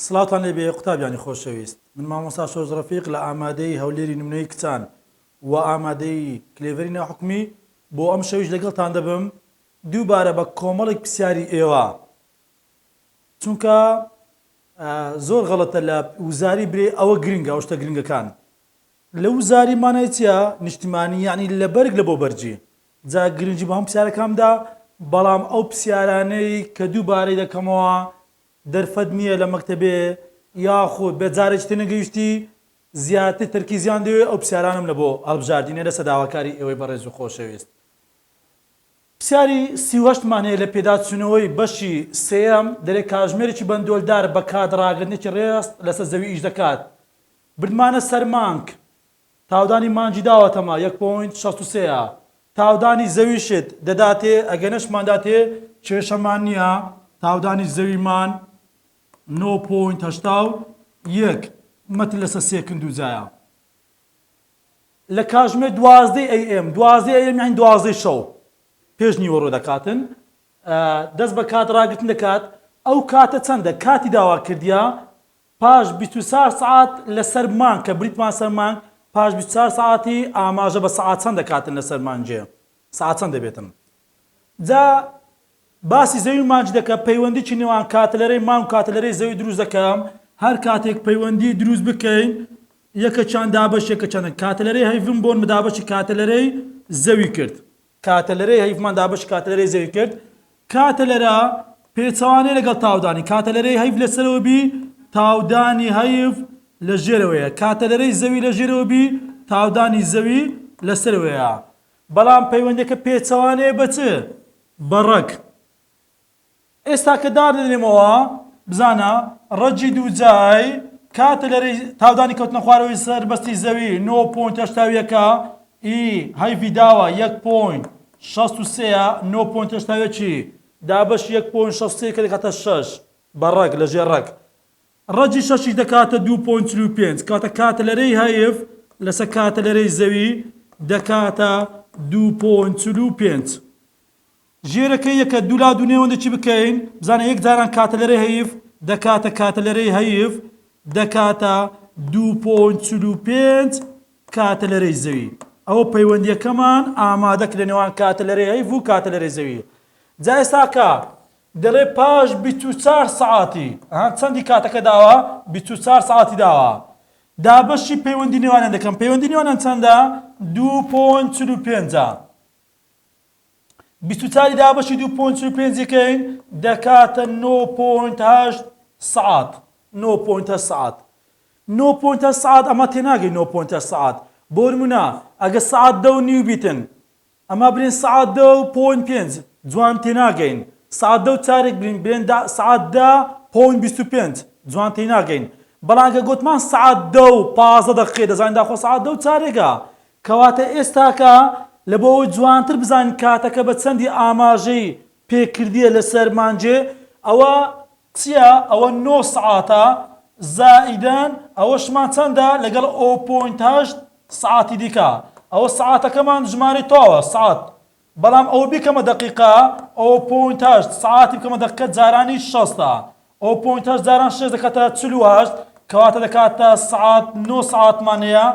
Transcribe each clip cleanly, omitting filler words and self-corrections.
سڵاتان لێبێ قوتابیانی خۆشەویست من مامۆستا شۆژ ڕەفیق لە ئامادەی هەولێری نمونەی کچان و ئامادەی کلێڤەری ناحکمی بۆ ئەم شەویش لەگەڵتان دەبم دووبارە بە کۆمەڵێک پرسیاری ئێوە چونکە زۆر غەڵەتە لە وزاری برێ ئەوە گرنگە ئەو شتە گرنگەکان لە وزاری مانای چییە نیشتیمانی یعنی لە بەرگ لە بۆ بەرجی جا گرنگی بە هەم پرسیارەکاندا بەڵام ئەو پرسیارانەی کە دووبارەی دەکەمەوە دەرفەت نییە لە مەکتەبێ یاخود بێجارێک تێ نەگەیشتی زیاتر تەرکیزیان دەوێت ئەو پرسیارانم لە بۆ هەڵبژاردنێ لە سەداواکاری ئێوەی بەڕێز و خۆشەویست پرسیاری 38مان هەیە لە پێداچوونەوەی بەشی سێەم دەرێ کاتژمێرێکی بەندۆلدار بە کادڕاگرنێکی ڕێست لەسەر زەوی ئیش دەکات بردمانە سەر مانگ تاودانی مانجی داوەتەمە 1.63 تاودانی زەویشت دەداتێ ئەگەنەشمانداتێ کێشەمان نییە تاودانی زەویمان 9.81 مەتر لەسەر سێکند و جایە لە کاتژمێر 12 AM 12 AM یعنی 12 شەو پێش نیوەڕۆ دەکاتن دەست بە کات ڕاگرتن دەکات ئەو کاتە چەندە کاتی داواکردیا پاش 24 سعات لەسەر مانگ کە بریتمان سەر مانگ پاش 24 ساعتی ئاماژە بە سعات چەند دەکاتن لەسەر مانجێ سعات چەند دەبێتن جا باسی زەوی مانج دەکە پەیوەندیی نێوان کاتەلەرەی مانگ و کاتەلەرەی زەوی دروست دەکەم هەر کاتێک پەیوەندی دروست بکەین یەکە چەند دابەش یەکە چەندن کاتەلەرەی هەیڤم بۆن مدابەشی کاتەلەرەی زەوی کرد کاتەلەرەی هەیڤمان دابەشی کاتەلەرەی زەوی کرد کاتەلەرە پێچەوانەیە لەگەڵ تاودانی کاتەلەرەی هەیڤ لەسەرەوە بی تاودانی هەیڤ لە ژێرەوەیە کاتەلەرەی زەوی لە ژێرەوە بی تاودانی زەوی لەسەرەوەیە بەڵام پەیوەندەکە پێچەوانەیە بە چ بە ڕەگ ئێستا کە دادەنێمەوە بزانە ڕەجی دووجای کاتەلەرەی تاودانی کەوتنە خوارەوەی سەربەستی زەوی 9.81 ئی هەیڤی داوە 1.63 9.81 چی دابەش 1.63 کە دەکاتە 6 بە ڕەگ لە ژێر ڕەگ ڕەجی شەشی دەکاتە 2.35 کاتە کاتەلەرەی هەیڤ لەسەر کاتەلەرەی زەوی دەکاتە 2.45 ژێرەکە یەکە دوو لا دوونێوەندەکی بکەین بزانە یەک جاران کاتەلەرەی هەیڤ دەکاتە کاتەلەرەی هەیڤ دەکاتە 2.45 کاتەلەرەی زەوی ئەوە پەیوەندیەکەمان ئامادەک لە نێوان کاتەلەرەی هەیڤ و کاتەلەرەی زەوی جا ئێستاکە دەڵێ پاش 24 سعاتی چەندی کاتەکە داوە 24 سعاتی داوە دابەشی پەیوەندی نێوانیان دەکەم پەیوەندی نێوانیان چەندە 2.45 24 دابەشی 2.45 یەکەین دەکاتە 9.8 سعات 9.8 سعات 9.8 سعات ئەمە تێناگەی 9.8 سعات بۆ نمونە ئەگە سعات 10:30 بیتن ئەمە برین سعات 10.5 جوان تێناگەین سعات 10 چارێک برین سعات 10.25 جوان تێناگەین بەڵام کە گوتمان سعات 10:15 دەقیقە دەزانین داخۆ سعات 10 چارێکە کەواتە ئێستاکە لە بۆ ئەوەی جوانتر بزانین کاتەکە بە چەندی ئاماژەی پێکردیە لەسەر مانجێ ئەوە چییە ئەوە 9 سعاتە زائیدەن ئەوەشمان چەندە لەگەڵ 0.8 سعاتی دیکە ئەوە سعاتەکەمان ژمارەی تەواوە سعات بەڵام ئەوە بیکەمە دقیقە 0.8 سعاتی بکەمە دقیقە جارانی 6 0.8 جاران 6 دەکاتە 48 کەواتە دەکاتە سعات 9 سعاتمان هەیە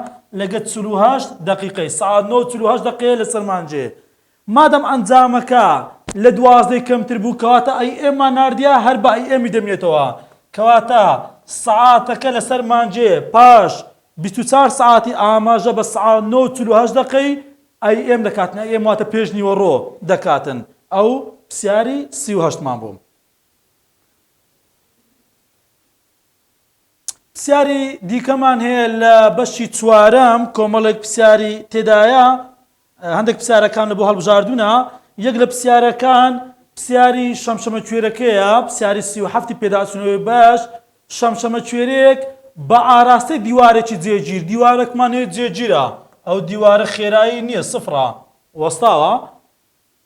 لەگە 48 دقیقەی سعات 9:48 دقیقە لەسەر مانجێ مادەم ئەنجامەکە لە 12 کەمتر بوو کەواتە ئەی ئێمە ناردیا هەر بە ئەی ئێمی دەمێتەوە کەواتە سعاتەکە لەسەر مانجێ پاش 24 سعاتی ئاماژە بە سعات 9:48 دقیقەی ئەی ئێم دەکاتن ئەی ئێم واتە پێش نیوەڕۆ دەکاتن ئەو پرسیاری 38مان بوو پرسیاری دیکەمان هەیە لە بەشی چوارەم کۆمەڵێک پرسیاری تێدایە هەندێک پرسیارەکان لە بۆ هەڵبژاردوونە یەک لە پرسیارەکان پرسیاری شەمشەمە کوێرەکەیە پرسیاری 37 پێداچوونەوەی باش شەمشەمە کوێرەیەک بە ئاراستەی دیوارێکی جێگیر دیوارێکمان هەیە جێگیرە ئەو دیوارە خێرایی نییە سفرە وەستاوە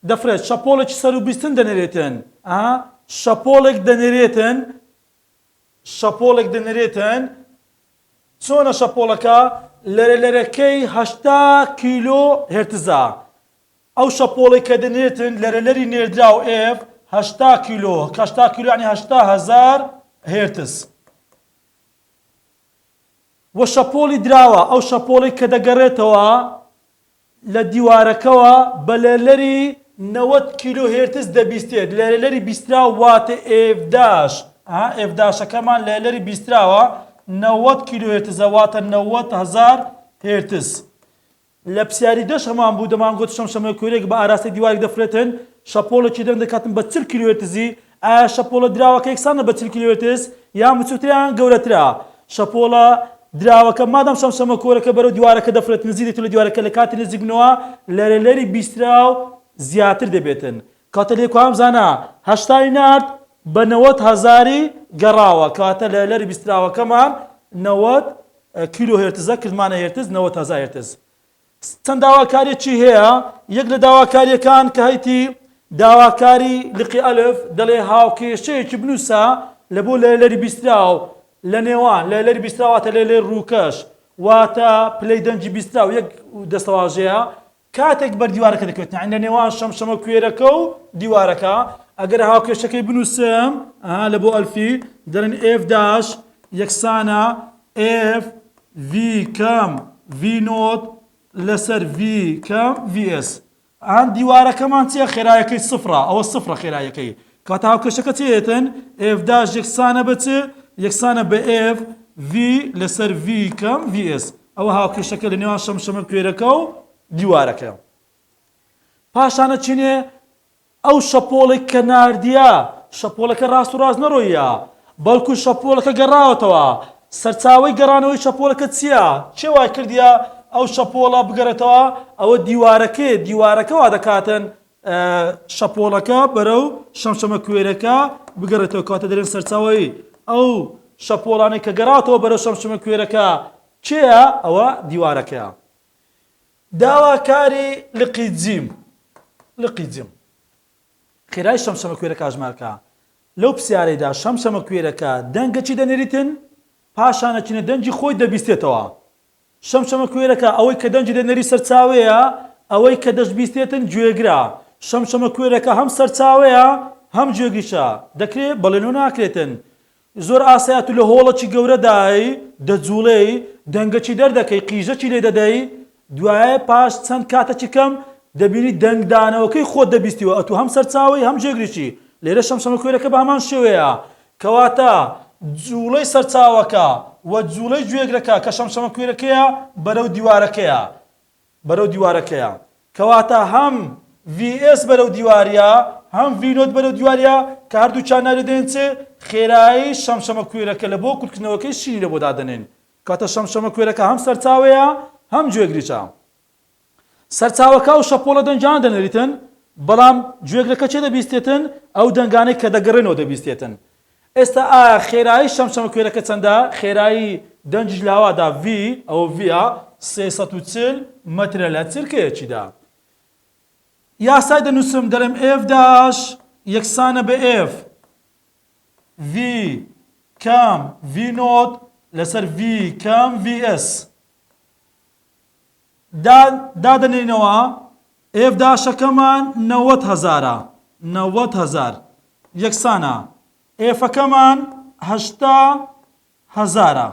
دەفرێت شەپۆڵێکی سەر و بیستن دەنێرێتن شەپۆڵێک دەنێرێتن چۆنە شەپۆڵەکە لەرەلەرەکەی 80 کیلۆ هێرتزە ئەو شەپۆڵێک کە دەنێتن لەرەلەری نێردرا و ئێف 80 کیلۆ 80 کیلۆ یعنی 80,000 هێرتز وە شەپۆلی دراوە ئەو شەپۆڵی کە دەگەڕێتەوە لە دیوارەکەەوە بە لێرەری 90 کیلو هێرتز دەبیستێت لێرەری بیستراوە واتە ئێفداش ئێفداشەکەمان لێرەری بیستراوە 90 کیلو هێرتزە واتە 90,000 هێرتز لە پرسیاری دەش هەمان بوو دەمانگوت شەمشەمە کوێرێک بە ئاراستی دیواری دەفرێتن شەپۆڵێکی دەنگ دەکاتن بە 40 کیلو هێرتزی ئایا شەپۆڵە دراوەکە یەکسانە بە 40 کیلو هێرتز یان بچووتریان گەورەترا شەپۆڵە دراوەکە مادام شەمشەمە کۆرەکە بەرەو دیوارەکە دەفرێت نزیک دێت لە دیوارەکە لە کاتی نزیک بنەوە لەرەی بیستراو زیاتر دەبێتن کاتە لێکوام زانە هەشتای نارد بە 90,000 گەڕاوە کاتە لەرەی بیستراوەکەمان 90 کیلو هێرتزە کردمانە هێرتز 90,000 هێرتز چەند داواکاریەکی هەیە یەک لە داواکاریەکان کە هەیتی داواکاری لقی ئەلف دەڵێ هاوکێشەیەکی بنووسە لە بۆ لەرەی بیستراو لە نێوان لەرەی بیستراواتە لێ ڕووکەش واتە پلەی دەنجی بیستراو یەک دەستەواژەیە کاتێک بەر دیوارەکە دەکەوێت لە نێوان شەمشەمە کوێرەکە و دیوارەکە ئەگەر هاوکێشەکەی بنووسم لە بۆ ئەلفی دەڵێن ئێف یەکسانە ئێف ڤی کەم ڤی نۆت لەسەر ڤی کەم ڤی ئێس دیوارەکەمان چیە خێرایەکەی سفرە ئەوە سفرە خێرایەکەی کاتە هاوکێشەکە چێتن ئێف یەکسانە بە چ یەکسانە بە ئێف ڤی لەسەر ڤی کەم ڤی ئێس ئەوە هاوکێشەکە لە نێوان شەمشەمە کوێرەکە و دیوارەکە پاشانە چینێ ئەو شەپۆڵێک کە ناردیە شەپۆڵەکە ڕاست و ڕاست نەڕۆیە بەڵکو شەپۆڵەکە گەڕاوەتەوە سەرچاوەی گەڕانەوەی شەپۆڵەکە چییە چێ وای کردیە ئەو شەپۆڵە بگەڕێتەوە ئەوە دیوارەکەەوە دەکاتن شەپۆڵەکە بەرەو شەمشەمە کوێرەکە بگەڕێتەوە کاتە دەرێن سەرچاوەی ئەو شەپۆڵانەی کە گەڕاتەوە بەرەو شەمشەمە کوێرەکە چێە ئەوە دیوارەکەیە داواکاری لقی جیم خێرای شەمشەمە کوێرەکە ژمارکە لەو پرسیارەیدا شەمشەمە کوێرەکە دەنگەچی دەنێریتن پاشانە چینە دەنجی خۆی دەبیستێتەوە شەمشەمە کوێرەکە ئەوەی کە دەنجی دەنێری سەرچاوەیە ئەوەی کە دەستبیستێتن گوێگرا شەمشەمە کوێرەکە هەم سەرچاوەیە هەم گوێگیشە دەکرێت بەڵێنەوە ناکرێتن زۆر ئاسایەت و لە هۆڵەکی گەورەدای دەجوڵەی دەنگەچی دەردەکەی قیژەکی لێ دەدەی دوایە پاش چەند کاتێکی کەم دەبینی دەنگدانەوەکەی خۆت دەبیستیوە ئەتو هەم سەرچاوی هەم جێگریشی لێرە شەمشەمە کوێرەکە بە هەمان شێوەیە کەواتە جوڵەی سەرچاوەکە وە جوڵەی گوێگرەکە کە شەمشەمە کوێرەکەیە بەرەو دیوارەکەیە کەواتە هەم VS بەرەو دیواریە هەم ڤینۆت بەرەو دیواریە کە هەردوو چاناری دێن چ خێرایی شەمشەمە کوێرەکە لە بۆ کورتکردنەوەکەی شینی لە بۆ دادەنێن کاتە شەمشەمە کوێرەکە هەم سەرچاوەیە هەم گوێگریچە سەرچاوەکە و شەپۆڵە دەنجان دەنێریتن بەڵام گوێگرەکە چێ دەبیستێتن ئەو دەنگانەی کە دەگەڕێنەوە دەبیستێتن ئێستا ئایا خێرایی شەمشەمە کوێرەکە چەندە خێرایی دەنجی لاوادا V ئەو ڤە 340 مەترە لە چرکەیەکیدا یاسای دەنووسم دەڵێم F' یەکسانە بە F V کەم V نۆت لەسەر V کەم VS دادەنێنەوە F''ەکەمان 90,000 یەکسانە F'ەکەمان 80,000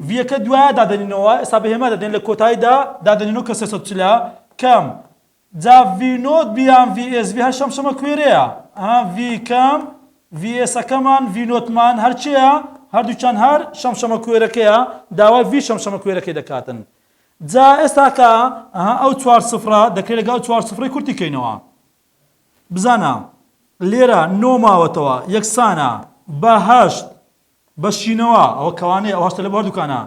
V'ەکە دوایە دادەنینەوە ئێستا بەهێمە دەدەین لە کۆتاییدا دادەنینەوە کە 340 کەم جا V نۆت بیان VS V هەر شەمشەمە کوێرەیە V کەم VSەکەمان V نۆتمان هەرچیە هەردووچان هەر شەمشەمە کوێرەکەیە داوای V شەمشەمە کوێرەکەی دەکاتن جا ئێستاکە ئەو 4 سفرە دەکرێت لەگەڵ 4 سفرەی کورتی کەینەوە بزانە لێرە 9 ماوەتەوە یەکسانە بە 8 بەشینەوە ئەوە کەوانەیە ئەو هەشتە لە بەردووکانە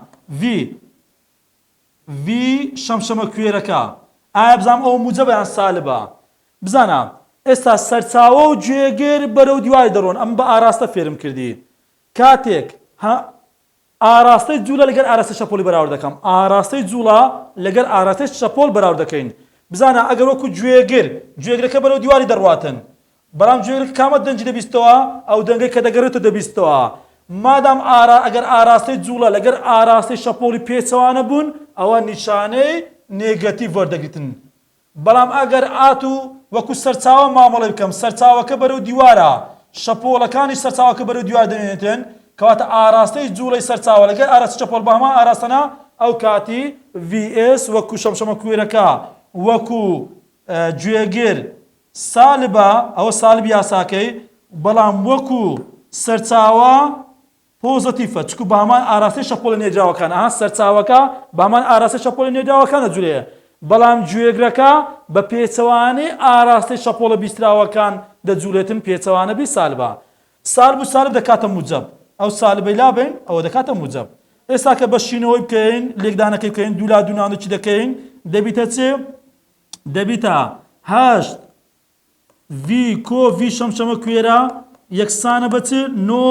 V شەمشەمە کوێرەکە ئایا بزانم ئەو موجە بەیان سالبە بزانە ئێستا سەرچاوە و گوێگر بەرەو دیواری دەڕۆن ئەم بە ئاراستە فێرم کردی کاتێک ئاراستەی جوولە لەگەر ئاراستەی شەپۆلی بەراورد دەکەم ئاراستەی جوولە لەگەر ئاراستەی شەپۆل بەراورد دەکەین بزانە ئەگەر وەکو گوێگرەکە بەرەو دیواری دەڕواتن بەڵام گوێگرەکە کامە دەنجی دەبیستەوە ئەو دەنگەی کە دەگەڕێتەوە دەبیستەوە مادام ئەگەر ئاراستەی جوولە لەگەر ئاراستەی شەپۆلی پێچەوانە بوون ئەوە نیشانەی نێگەتیڤ وەردەگریتن بەڵام ئەگەر ئات و وەکو سەرچاوە مامەڵی بکەم سەرچاوەکە بەرەو دیوارە شەپۆڵەکانی سەرچاوەکە بەرەو دیوار دەنێتن کەواتە ئاراستەی جوڵەی سەرچاوە لەگەر ئاراستە چەپۆڵ بە هەمان ئاراستەنا ئەو کاتی VS وەکو شەمشەمە کوێرەکە وەکو گوێگر سالبە ئەوە سالب یاساکەی بەڵام وەکو سەرچاوە پۆزتیفە چکو بە هەمان ئاراستەی شەپۆڵی نێردراوەکان سەرچاوەکە بە هەمان ئاراستەی شەپۆڵی نێردراوەکانە جوولەیە بەڵام گوێگرەکە بە پێچەوانەی ئاراستەی شەپۆڵە بیستراوەکان دەجوولێتن پێچەوانە بی سالبە سالب و سالب دەکاتە موجب ئەو سالبەی لابین ئەوە دەکاتە موجب ئێستا کە بەشینەوەی بکەین لێکدانەکەی بکەین دوو لا دوونانە چی دەکەین دەبیتە چێ دەبیتە هەشت ڤی کۆ ڤی شەمشەمە کوێرە یەکسانە بە چ نۆ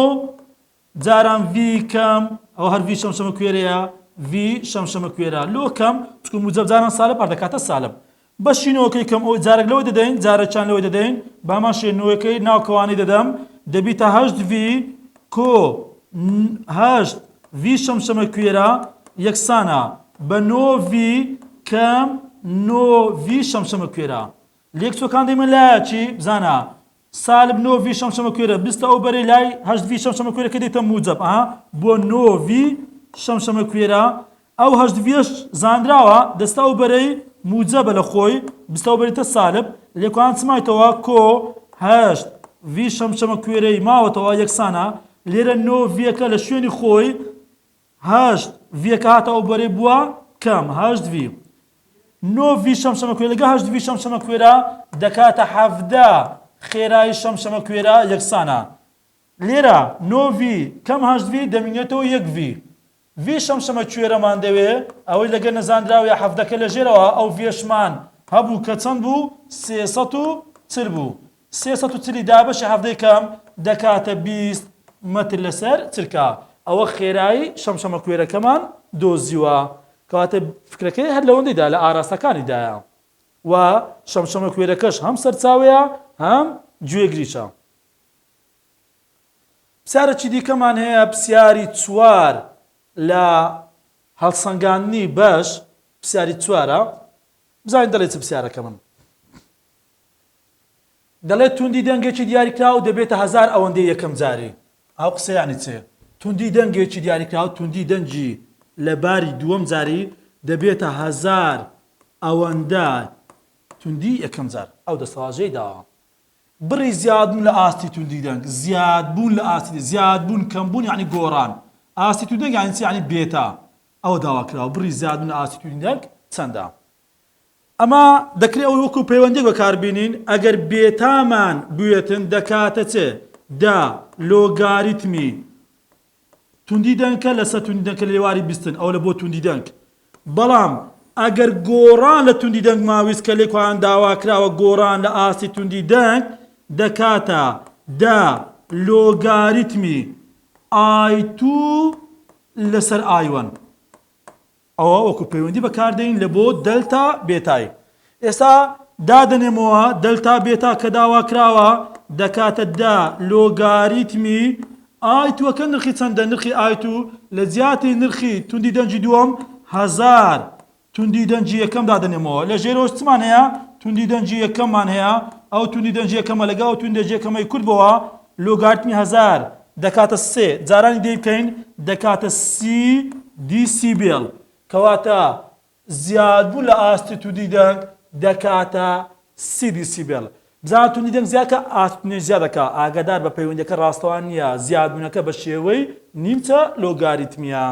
جاران ڤی کەم ئەو هەر ڤی شەمشەمە کوێرەیە ڤی شەمشەمە کوێرە لۆ کەم چکو موجب جاران سالب هەر دەکاتە سالب بەشینەوەکەی کەم ئەو جارێک لەوەی دەدەین جارێکیان لەوەی دەدەین بامان شێنەوەکەی ناوکەوانی دەدەم دەبیتە هەشت ڤی کۆ هەشت ڤی شەمشەمە کوێرە یەکسانە بە نۆ ڤی کەم نۆ ڤی شەمشەمە کوێرە لێکچۆکان دەیمە لایە چی بزانە سالب نۆ ڤی شەمشەمە کوێرە بستە ئەو بەرەی لای هەشت ڤی شەمشەمە کوێرەکە دێتە موجب بۆ نۆ ڤی شەمشەمە کوێرە ئەو هەشت ڤیش زانراوە دەستە ئەو بەرەی موجبە لە خۆی بستە ئەو بەریتە سالب لێکوان چمایتەوە کۆ هەشت ڤی شەمشەمە کوێرەی ماوەتەوە یەکسانە لێرە نۆ ڤیەکە لە شوێنی خۆی هەشت ڤیەکە هاتە ئەو بەرەی بووە کەم هەشت ڤی نۆ ڤی شەمشەمە کوێرە لەگە هەشت ڤی شەمشەمە کوێرە دەکاتە حەڤدە خێرایی شەمشەمە کوێرە یەکسانە لێرە نۆ ڤی کەم هەشت ڤی دەمینێتەوە یەک ڤی ڤی شەمشەمە کوێرەمان دەوێ ئەوەی لەگەر نەزانراویە حەڤدەکە لە ژێرەوە ئەو ڤێشمان هەبوو کە چەند بوو 340 بوو 340 دابەشی حەڤدەی کەم دەکاتە 20 مەتر لەسەر چرکە ئەوە خێرایی شەمشەمە کوێرەکەمان دۆزیوە کەواتە فکرەکەی هەر لەوەندەیدا لە ئاراستەکانیدایە و شەمشەمە کوێرەکەش هەم سەرچاوەیە هەم گوێگریشە پرسیارێکی دیکەمان هەیە پرسیاری چوار لە هەڵسەنگاندنی بەش پرسیاری چوارە بزانین دەڵێت چ پرسیارەکە من دەڵێت توندی دەنگێکی دیاریکراو دەبێتە 1000 ئەوەندەی یەکەم جاری ئەو قسەیانی چێ توندی دەنگێکی دیاریکراو توندی دەنگی لە باری دووەم جاری دەبێتە 1000 ئەوەندە توندی یەکەم جار ئەو دەسەواژەی داوە بڕی زیادبوون لە ئاستی توندی دەنگ زیادبوون لە ئاستی زیادبوون کەمبوون یعنی گۆڕان ئاستی توندی دەنگ یعنی چی یعنی بێتە ئەوە داواکراوە بڕی زیادبوون لە ئاستی توندی دەنگ چەندە ئەمە دەکرێت ئەو وەکو پەیوەندی بەکاربێنین ئەگەر بێتامان بوێتن دەکاتە چێ دا لۆگاریتمی توندی دەنگکە لەسەر توندی دەنگکە لە لێواری بیستن ئەو لە بۆ توندی دەنگ بەڵام ئەگەر گۆڕان لە توندی دەنگ ماویست کە لێکوان داواکراوە گۆڕان لە ئاستی توندی دەنگ دەکاتە دا لۆگاریتمی ئای2 لەسەر ئای1 ئەوە وەکو پەیوەندی بەکاردێن لە بۆ دەلتا بێتای ئێستا دادەنێمەوە دەلتا بێتا کە داواکراوە دەکاتە دا لۆگاریتمی ئای2ەکە نرخی چەندە نرخی ئای2 لە جیاتی نرخی توندی دەنجی دووەم 1000 توندی دەنجی یەکەم دادەنێمەوە لە ژێرەوە چمان هەیە توندی دەنجی یەکەممان هەیە ئەو توندی دەنجی یەکەمە لەگە ئەو توندی دەنجی یەکەمەی کورتبەوە لۆگاریتمی 1000 دەکاتە 3 جارانی دەی بکەین دەکاتە سی دیسیبێڵ کەواتە زیادبوو لە ئاستی توندی دەنگ دەکاتە سی دیسیبێڵ بزانە توندی دەنگ زیادکە ئاستونێ زیادەکە ئاگادار بە پەیوەندیەکە ڕاستەوان نییە زیادبوونەکە بە شێوەی نیمچە لۆگاریتمیە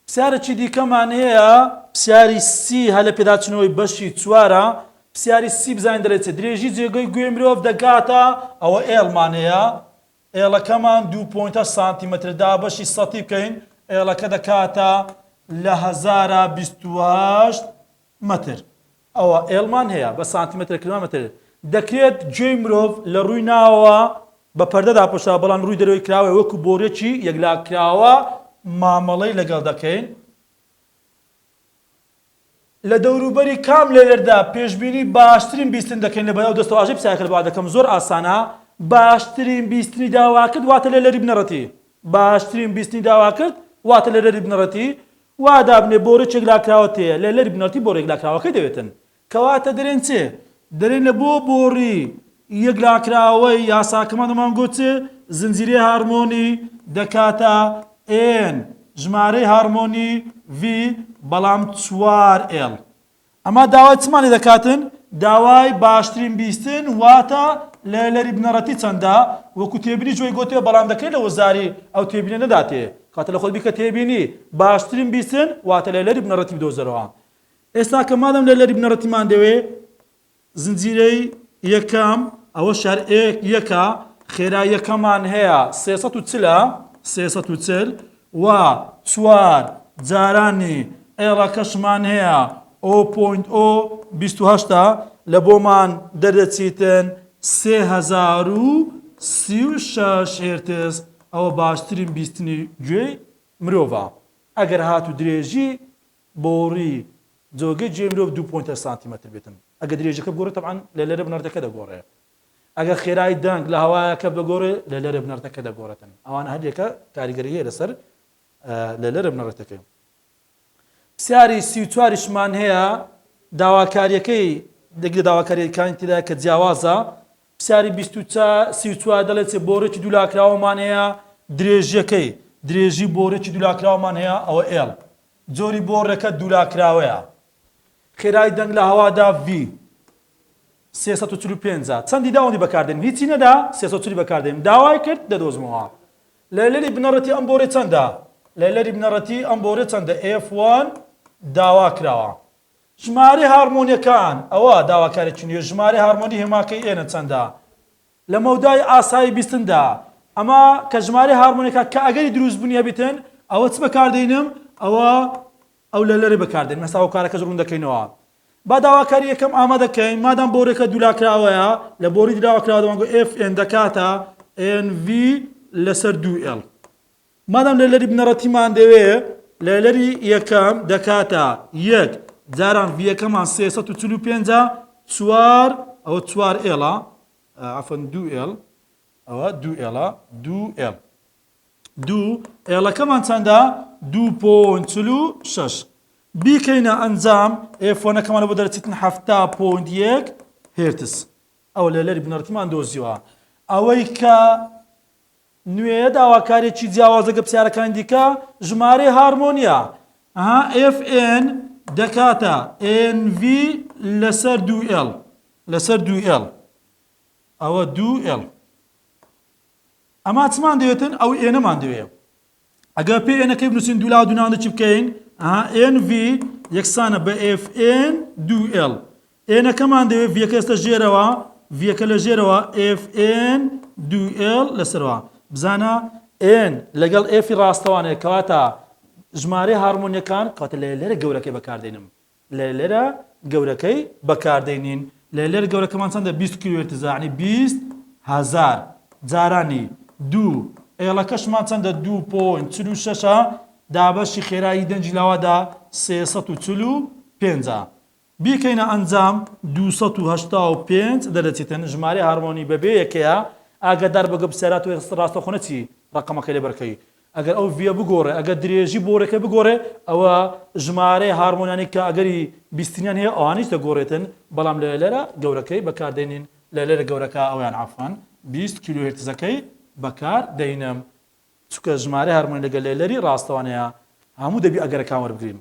پرسیارێکی دیکەمان هەیە پرسیاری سی هەلە پێداچنەوەی بەشی چوارە پرسیاری سی بزانین دەڵێت درێژی جێگەی گوێی مرۆڤ دەکاتە ئەوە ئێڵمان هەیە ئێڵەکەمان 2.8 سانتیمەتر دابەشی سەتی بکەین ئێڵەکە دەکاتە لە 1028 مەتر ئەوە ئێڵمان هەیە بە سانتیمەتر کیلۆمەتر دەکرێت گوێی مرۆڤ لە ڕووی ناوەوە بە پەردەدا پۆشا بەڵام ڕووی دەرەوەی کراوە وەکو بۆرێکی یەکلاکراوە مامەڵەی لەگەڵ دەکەین لە دەوروبەری کام لێرەدا پێشبینی باشترین بیستن دەکەین لە بەناو دەستەواژەی پرسیارەکە لەبەر دەکەم زۆر ئاسانە باشترین بیستنی داواکرد واتە لە لەری بنەڕەتی باشترین بیستنی داواکرد واتە لە لەری بنەڕەتی وا دابنێ بۆرێکێک لاکراوە تەیە لە لەری بنەڕەتی بۆرێک لاکراوەکەی دەوێتن کەواتە دەرێن چێ دەرێن لە بۆ بۆڕی یەک لاکراوەی یاساکەمان دەمان گوتێ زنجیرەی هارمۆنی دەکاتە n ژمارەی هارمۆنی v بەڵام 4l ئەمە داوای چمانی دەکاتن داوای باشترین بیستن واتە لەلەری بنەڕەتی چەندە وەکو تێبینی جۆی گوتێ بەڵام دەکەی لە وەزاری ئەو تێبینە نەداتێ کاتە لە خۆت بیکە تێبینی باشترین بیستن واتە لەلەری بنەڕەتی بدۆزەرەوە ئێستا کە مادەم لەلەری بنەڕەتیمان دەوێ زنجیرەی یەکەم ئەوە شار یەکە خێرا یەکەمان هەیە 340 و 4 جارانی ئێڵەکەشمان هەیە 0.028 لە بۆمان دەردەچیتن 3036 هێرتز ئەوە باشترین بیستنی گوێی مرۆڤە ئەگەر هاتو درێژی بۆڕی جۆگەی گوێی مرۆڤ 2 سانتیمەتر بێتن ئەگە درێژەکە بگۆڕێ تەبعاً لەلەرە بنەردەکە دەگۆڕێ ئەگە خێرای دەنگ لە هەوایەکە بگۆڕێ لەلەرە بنەردەکە دەگۆڕێتن ئەوان هەریەکە کاریگەری هەیە لەسەر لەلەرە بنەڕەتەکەی پرسیاری 34شمان هەیە داواکاریەکەی دەگرێت داواکاریەکانی تێدا کە جیاوازە پرسیاری 34 دەڵێت بۆڕێکی دوولاکراوەمان هەیە درێژیەکەی درێژی بۆڕێکی دوولاکراوەمان هەیە ئەوە l جۆری بۆڕەکە دوولاکراوەیە خێرای دەنگ لە هەوادا v 345 چەندی داوەندی بەکاردێن هیچی نەدا 340 بەکاردێن داوای کرد دەدۆزمەوە لەلەری بنەڕەتی ئەم بۆڕێ چەندە لەلەری بنەڕەتی ئەم بۆڕێ چەندە f1 داوا کراوە ژمارە هارمۆنیەکان ئەوە داواکارێکی نوێ ژمارە هارمۆنی هێماکەی ئێنە چەندە لە مەودای ئاسایی بیستندا ئەمە کە ژمارە هارمۆنیەکە کە ئەگەری دروست بوونی هەبێتن ئەوە چ بەکاردێنم ئەوە ئەو لەلەرە بەکاردێن مەستا ئەو کارەکەش ڕوون دەکەینەوە با داواکاری یەکەم ئامە دەکەین مادام بۆڕێکە دوولاکراوەیە لە بۆڕی دراوەکراوە دەمانگو fn دەکاتە nv لەسەر 2l مادام لەلەری بنەڕەتیمان دەوێ لەلەری یەکەم دەکاتە یەک جاران v یەکەمان 345 4 ئەوە 4l عفەن 2l ئەوە 2l 2l ئەەکەمان چەندە 2.46 بیکەینە ئەنجام ئێفۆنەکەمانە بۆ دەرەچیتن 7.1 هێرتز ئەو لەلەری بنەڕەتیمان دۆزیوە ئەوەی کە نوێیە داواکارێکی جیاوازەگە پرسیارەکانی دیکە ژمارەی هارمۆنیە fn دەکاتە nv لەسەر 2l لەسەر 2l ئەوە 2l ئەما چمان دەوێتن ئەو ئێنەمان دەوێت ئەگەر پێ ئێنەکەی بنووسین دوو لاو دووناوەندە چی بکەین nv یەکسانە بە fn 2l ئێنەکەمان دەوێت vەکە ئێستا ژێرەوە vەکە لە ژێرەوە fn 2l لەسەرەوە بزانە n لەگەڵ f ڕاستەوانەیە کەواتە ژمارەی هارمۆنیەکان کاتە لەلەرە گەورەکەی بەکاردێنم لەلەرە گەورەکەی بەکاردێنین لەلەرە گەورەکەمان چەندە 20 کیلۆهێرتز یعنی 20,000 جارانی 2 ئێڵەکەشمان چەندە 2.46 دابەشی خێرایی دەنجی لاوادا 345 بیکەینە ئەنجام 285 دەرەچێتن ژمارە هارمۆنی بەبێ یەکەیە ئاگادار بەگە بسەرات و ڕاستەخۆنە چی ڕقەمەکەی لێ بەرکەی ئەگەر ئەو ڤە بگۆڕێ ئەگەر درێژی بۆڕێکە بگۆڕێ ئەوە ژمارەی هارمۆنیانی کە ئەگەری بیستنیان هەیە ئەوانیش دەگۆڕێتن بەڵام لەلەرە گەورەکەی بەکاردێنین لەلەرە گەورەکە ئەویان عەفوان 20 کیلۆهێرتزەکەی بەکار دەینم چونکە ژمارە هارمۆنی لەگەڵ لەلەری ڕاستەوانەیە هەموو دەبی ئەگەرەکان وەربگرین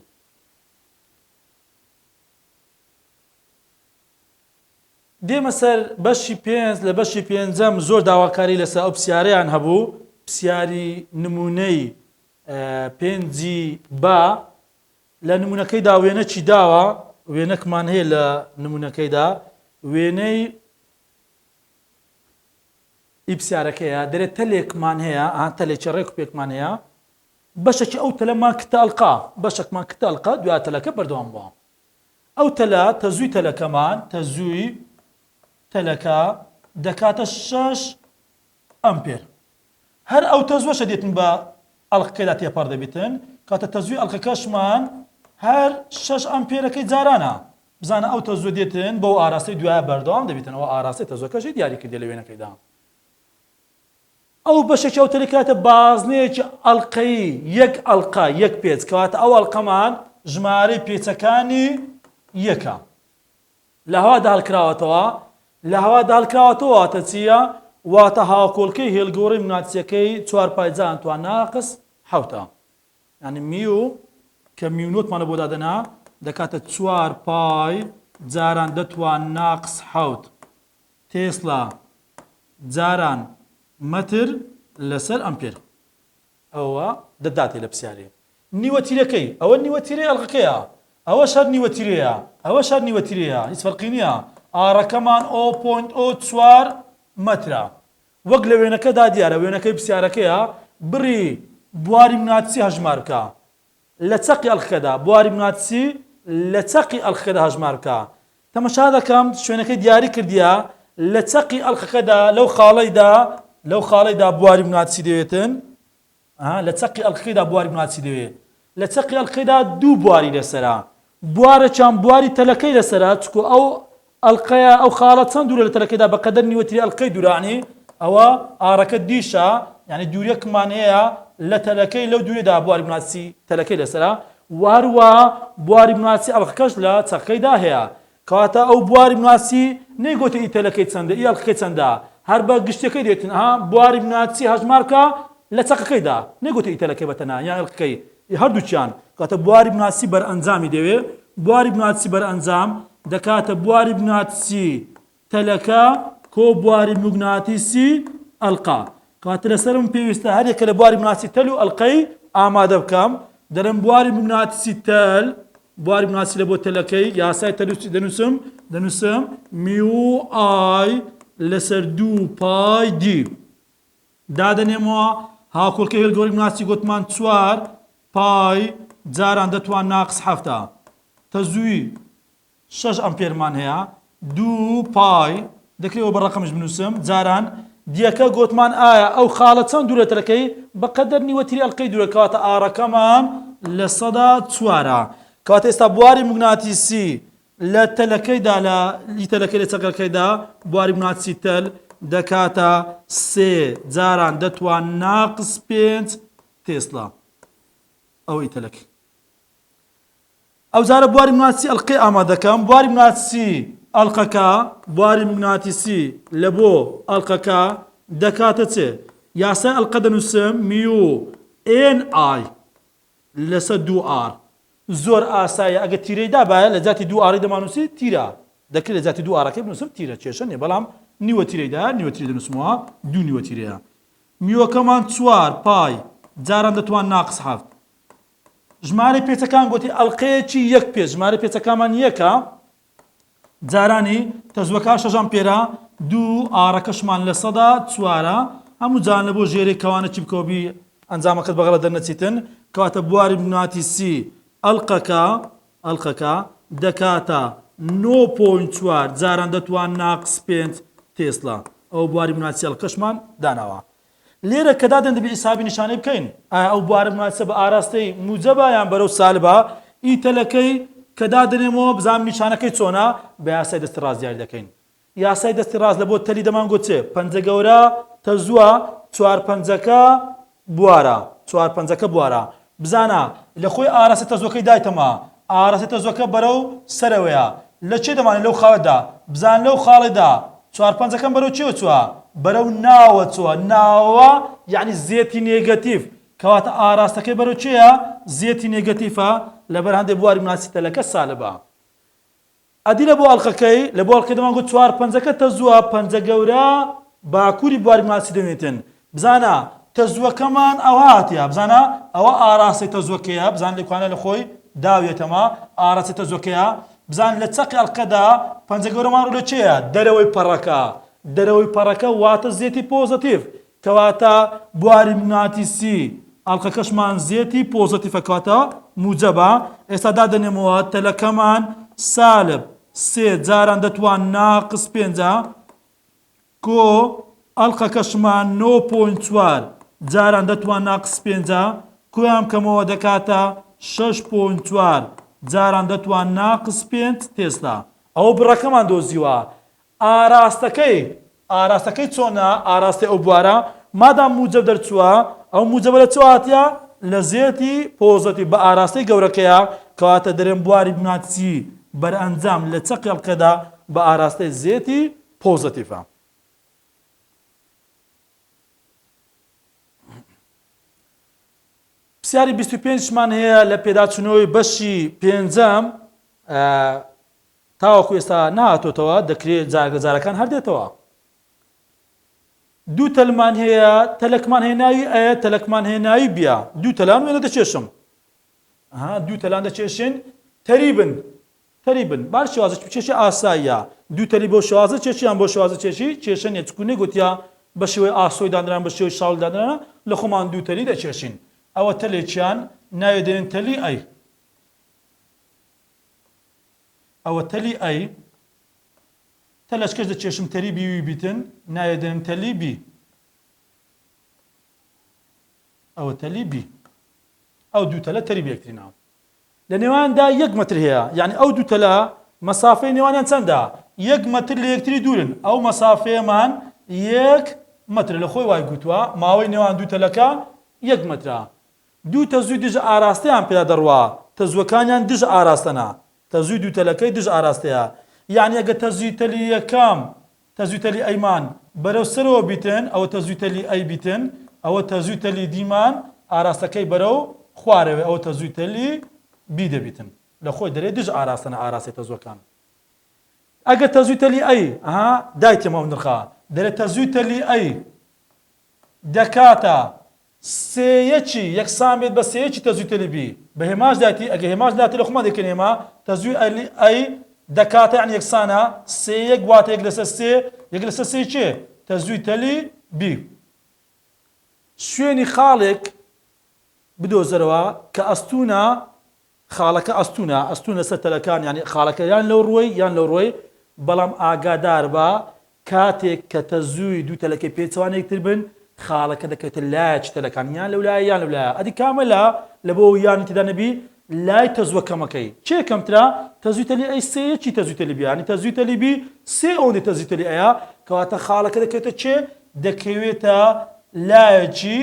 دێمە سەر بەشی پێنج لە بەشی پێنجەم زۆر داواکاری لەسەر ئەو پرسیارەیان هەبوو پرسیاری نمونەی پێنجی با لە نمونەکەیدا وێنە چی داوە وێنەکمان هەیە لە نمونەکەیدا وێنەی ئیپسیارەکەیە دەرێت تەلێکمان هەیە تەلێکی ڕێک و پێکمان هەیە بەشێکی ئەو تەلەمان کتەڵقا بەشێکمان کتەڵقا دوای تەلەکە بەردەوام بووە ئەو تەلە تەزووی تەلەکەمان تەزووی تەلەکە دەکاتە 6 ئەمپێر هەر ئەو تەزوەشە دێتن بە ئەڵقەکەیدا تێپەڕ دەبێتن کاتە تەزووی ئەڵقەکەشمان هەر 6 ئەمپێرەکەی جارانە بزانە ئەو تەزوو دێتن بەو ئاراستەی دوایە بەردەوام دەبێتن ئەوە ئاراستەی تەزوەکەشی دیاری کردێ لە وێنەکەیدا ئەو بەشێکی ئەو تەلەکاتە بازنەیەکی ئەڵقەی یەک ئەڵقا یەک پێچ کەواتە ئەو ئەڵقەمان ژمارەی پێچەکانی یەکە لە هەوادا هەڵکراوەتەوە لە هەوادا هەڵکراوەتەوە واتە چییە؟ واتە هاوکۆڵکەی هێلگۆڕی مگناتیسیەکەی 4 پایجان توان ناقص حوتە. یعنی میو کە میونۆتمانە بۆ دادەنا دەکاتە 4 پای جاران دەتوان ناقص حوت تێسلا جاران مەتر لەسەر ئەمپێر. ئەوە دەداتێ لە پرسیارێ. نیوەتیرەکەی ئەوە نیوەتیرەی ئەڵقەکەیە، ئەوە شەر نیوەتیرەیە، ئەوە شەر نیوەتیرەیە، هیچ فەرقی نییە. ئارەکەمان 0.04 مەترە. وەک لە وێنەکەدا دیارە وێنەکەی پرسیارەکەیە بڕی بواری مگناتیسی هەژمار بکە لە چەقی ئەڵقەکەدا، بواری مگناتیسی لە چەقی ئەڵقەکەدا هەژمار بکە. تەماشا دەکەم شوێنەکەی دیاری کردیە لە چەقی ئەڵقەکەدا لەو خاڵەیدا بواری مگناتیسی دەوێتن، لە چەقی ئەڵقەکەیدا بواری مگناتیسی دەوێت. لە چەقی ئەڵقەکەدا دوو بواری لەسەرە، بوارە چەند بواری تەلەکەی لەسەرە، چکۆ ئەو ئەڵقەیە ئەو خاڵە چەند دوورە لە تەلەکەیدا بەقەدەر نیوەتیری ئەڵقەی دوورانی ئەوە ئارەکە دیشە، یعنی دوورێکمان هەیە لە تەلەکەی لەو دوورێدا بواری مگناتیسی تەلەکەی لەسەرە، وهەروە بواری مگناتیسی ئەڵقەکەش لە چەقەکەیدا هەیە. کەواتە ئەو بواری مگناتیسی نەیگوتە ئی تەلەکەی چەندە ئی ئەڵقەکەی چەندە، هەر بە گشتەکەی دێتن بواری مگناتیسی هەژمار بکە لە چەقەکەیدا، نەیگوتە ئی تەلەکەی بەتەنها یان ئەڵقەکەی، هەردووچیان. کەواتە بواری مگناتیسی بەرئەنجامی دەوێت. بواری مگناتیسی بەرئەنجام دەکاتە بواری مگناتیسی تەلەکە کۆ بواری مگناتیسی ئەڵقە. کەواتە لەسەرم پێویستە هەرێکە لە بواری مگناتیسی تەل و ئەڵقەی ئامادە بکەم. دەڵێم بواری مگناتیسی تەل، بواری مگناتیسی لە بۆ تەلەکەی یاسای تەلوسی دەنووسم میو ئای لەسەر 2 پای دی. دادەنێمەوە هاوکۆڵکەی هێلگۆڕی مگناتیسی گوتمان 4 پای جاران دەتوان ناقص حەفتە تەزووی 6 ئەمپێرمان هەیە 2 پای دەکرێتەوە بە ڕقمش بنووسم جاران دیەکە گوتمان ئایا ئەو خاڵە چەند دوورە تەلەکەی بەقەدەر نیوەتیری ئەڵقەی دوورە. کەواتە ئارەکەمان لە 104. کەواتە ئێستا بواری مگناتیسی لە تەلەکەیدا لە تەلەکەی لە چەقەکەیدا بواری مگناتیسی تەل دەکاتە 3 جاران دەتوان ناقص 5 تێسلا. ئەوەی تەلەکەی ئەو جارە بواری مگناتیسی ئەڵقەی ئامادەکەم. بواری مگناتیسی ئەڵقەکە بواری مگناتیسی لە بۆ ئەڵقەکە دەکاتە چێ؟ یاسای ئەڵقە دەنووسم میو ئێن ئای لەسەر 2R. زۆر ئاسایە ئەگە تیرەی دابایە لە جاتی 2R دەمانووسی تیرە دەکرێت لە جاتی 2R بنووسم تیرە کێشە نیە، بەڵام نیوەتیرەیدا نیوەتیری دەنووسمەوە 2 نیوەتیرەیە. میوەکەمان 4 پای جاران دەتوان ناقص حەفت. ژمارەی پێچەکان گوتی ئەڵقەیەکی یەک پێ، ژمارە پێچەکانمان یەکە جارانی تەزوەکە 6 ئەمپێرە 2 ئارەکەشمان لە 104. هەموو جان لە بۆ ژێرەی کەوانە چی بکەوبی ئەنجامەکەت بەغەڵە دەرنەچیتن. کەواتە بواری مگناتیسی ئەڵقەکە دەکاتە 9.4 جاران دەتوان ناقص 5 تێسلا. ئەو بواری مگناتیسی ئەڵقەشمان داناوە. لێرە کە دادەن دەبێت حسابی نیشانەی بکەین ئایا ئەو بوارە مگناتیسە بە ئاراستەی موجەبە یان بەرەو سالبە. ئی تەلەکەی کە دادنێمەوە بزانام نیشانەکەی چۆنە بە یاسای دەستی ڕاست دیاری دەکەین. یاسای دەستی ڕاست لە بۆ تەلی دەمانگوت چێ؟ پەنجە گەورە تەزووە 4 پەنجەکە بوارە 4 پەنجەکە بوارە. بزانە لە خۆی ئاراستە تەزوەکەی دایتەمە، ئاراستە تەزوەکە بەرەو سەرەوەیە لە چێ دەمانێت لەو خاڵەدا بزان لەو خاڵێدا 4 پەنجەکەم بەرەو چێوە چووە؟ بەرەو ناوە چووە. ناوە یعنی زێتی نێگەتیڤ. کەواتە ئاراستەکەی بەرەو چێە؟ زێتی نێگەتیڤە لەبەر هەندێک بواری مگناتیسی تەلەکە سالبە. ئەدی لە بۆ ئەڵقەکەی لە بۆ ئەڵقەکەی دەمانگوت 4 پەنجەکە تەزووە پەنجە گەورە باکووری بواری مگناتیسی دەمێتن. بزانە تەزوەکەمان ئەوە هاتیە، بزانە ئەوە ئاراستی تەزوەکەیە، بزان لێکوانە لە خۆی داوێتەمە ئاراستی تەزوەکەیە. بزان لە چەقی ئەڵقەدا پەنجە گەورەمان ڕوو لە چێیە؟ دەرەوەی پەڕەکە. دەرەوەی پەڕەکە واتە زێتی پۆزتیڤ. کەواتە بواری مگناتیسی ئەڵقەکەشمان زێتی پۆزتیڤە کەواتە موجەبە. ئێستا دادەنێمەوە تەلەکەمان سالب 3 جاران دەتوان ناقص 5 کۆ ئەڵقەکەشمان 9.4 جاران دەتوان ناقص 5 کۆیان کەمەوە دەکاتە 6.4 جاران دەتوان ناقص 5 تێستا. ئەوە بڕەکەمان دۆزیوە. ئاراستەکەی چۆنە؟ ئاراستی ئەو بوارە مادام موجب دەرچووە ئەو موجبە لە چۆ هاتیە؟ لە زێتی پۆزەتی بە ئاراستی گەورەکەیە. کەواتە دەرێن بواری مگناتیسی بەرئەنجام لە چەقی ئەڵقەدا بە ئاراستەی زێتی پۆزتیڤە. پرسیاری 25مان هەیە لە پێداچوونەوەی بەشی پێنجەم تاوەکو ئێستا نهاتۆتەوە، دەکرێت جارگەجارەکان هەردێتەوە. دوو تەلمان هەیە، تەلەکمان هێناوی ئەیە، تەلەکمان هێناوی بیە. دوو تەلان وێنە دەچێشم. دوو تەلان دەچێشن تەریبن. بار شێوازە چێشی ئاساییە. دوو تەلی بۆ شێوازە چێشی یان بۆ شێوازە چێشی چێشن یەکچکوونێ گوتیا بە شێوەی ئاسۆی دانران بە شێوەی شاڵ دانرانە لە خۆمان دوو تەلی دەچێشین. ئەوە تەلێکیان ناوێ دێنن تەلی ئەی. ئەوە تەلی ئەی. تەلەشکەش دەچێشم تەری بیوی بیتن ناوێ دێنن تەلی بی. ئەوە تەلی بی. ئەو دوو تەلە تەری بەیەکتری ناو. لە نێواندا 1 مەتر هەیە، یعنی ئەو دوو تەلە مەسافەی نێوانیان چەندە؟ 1 مەتر لە یەکتری دوورن. ئەو مەسافەیەمان 1 مەتر لە خۆی وای گوتووە ماوەی نێوان دوو تەلەکە 1 مەترە. دوو تەزووی دژ ئاراستەیان پێدا دەڕوا، تەزوەکانیان دژ ئاراستەنە. تەزووی دوو تەلەکەی دژ ئاراستەیە. یعنی ئەگە تەزووی تەلی یەکەم تەزووی تەلی ئەیمان بەرەو سەرەوە بیتن، ئەوە تەزووی تەلی ئەی بیتن، ئەوە تەزووی تەلی دیمان ئاراستەکەی بەرەو خوارەوێ، ئەوە تەزووی تەلی بی دەبیتن. لە خۆی دەرێ دژ ئاراستەنە ئاراستی تەزوەکان. ئەگە تەزووی تەلی ئەی دایتێمەوە نرخە دەرێت تەزووی تەلی ئەی دەکاتە سێیەکی یەکسان بێت بە سێیەکی تەزووی تەلی بی بە هێماش داتی. ئەگە هێماش داتی لە خۆمان دەکەن ئێمە تەزووی ئەی دەکاتە یعنی یەکسانە سێیەک واتە یەک لەسەر سێ یەک لەسەر سێ چێ تەزووی تەلی بی. شوێنی خاڵێک بدۆزەرەوە کە ئەستوونە خاڵەکە ئەستوون لەسەر تەلەکان، یعنی خاڵەکە یان لەو ڕۆی یان لەو ڕۆی، بەڵام ئاگادار بە کاتێک کە تەزووی دوو تەلەکەی پێچەوان یەکتر بن خاڵەکە دەکەوێتە لایەکی تەلەکان، یان لەولایە یان لەولایە. ئەدی کامەلا لە بۆ یانی تێدا نەبی لای تەزووە کەمەکەی چێ کەمترا تەزووی تەلی ئەی سێیەکی تەزووی تەلی بی، یعنی تەزووی تەلی بی سێ ئەوەندەی تەزووی تەلی ئەیە کەواتە خاڵەکە دەکەوێتە چێ دەکەوێتە لایەکی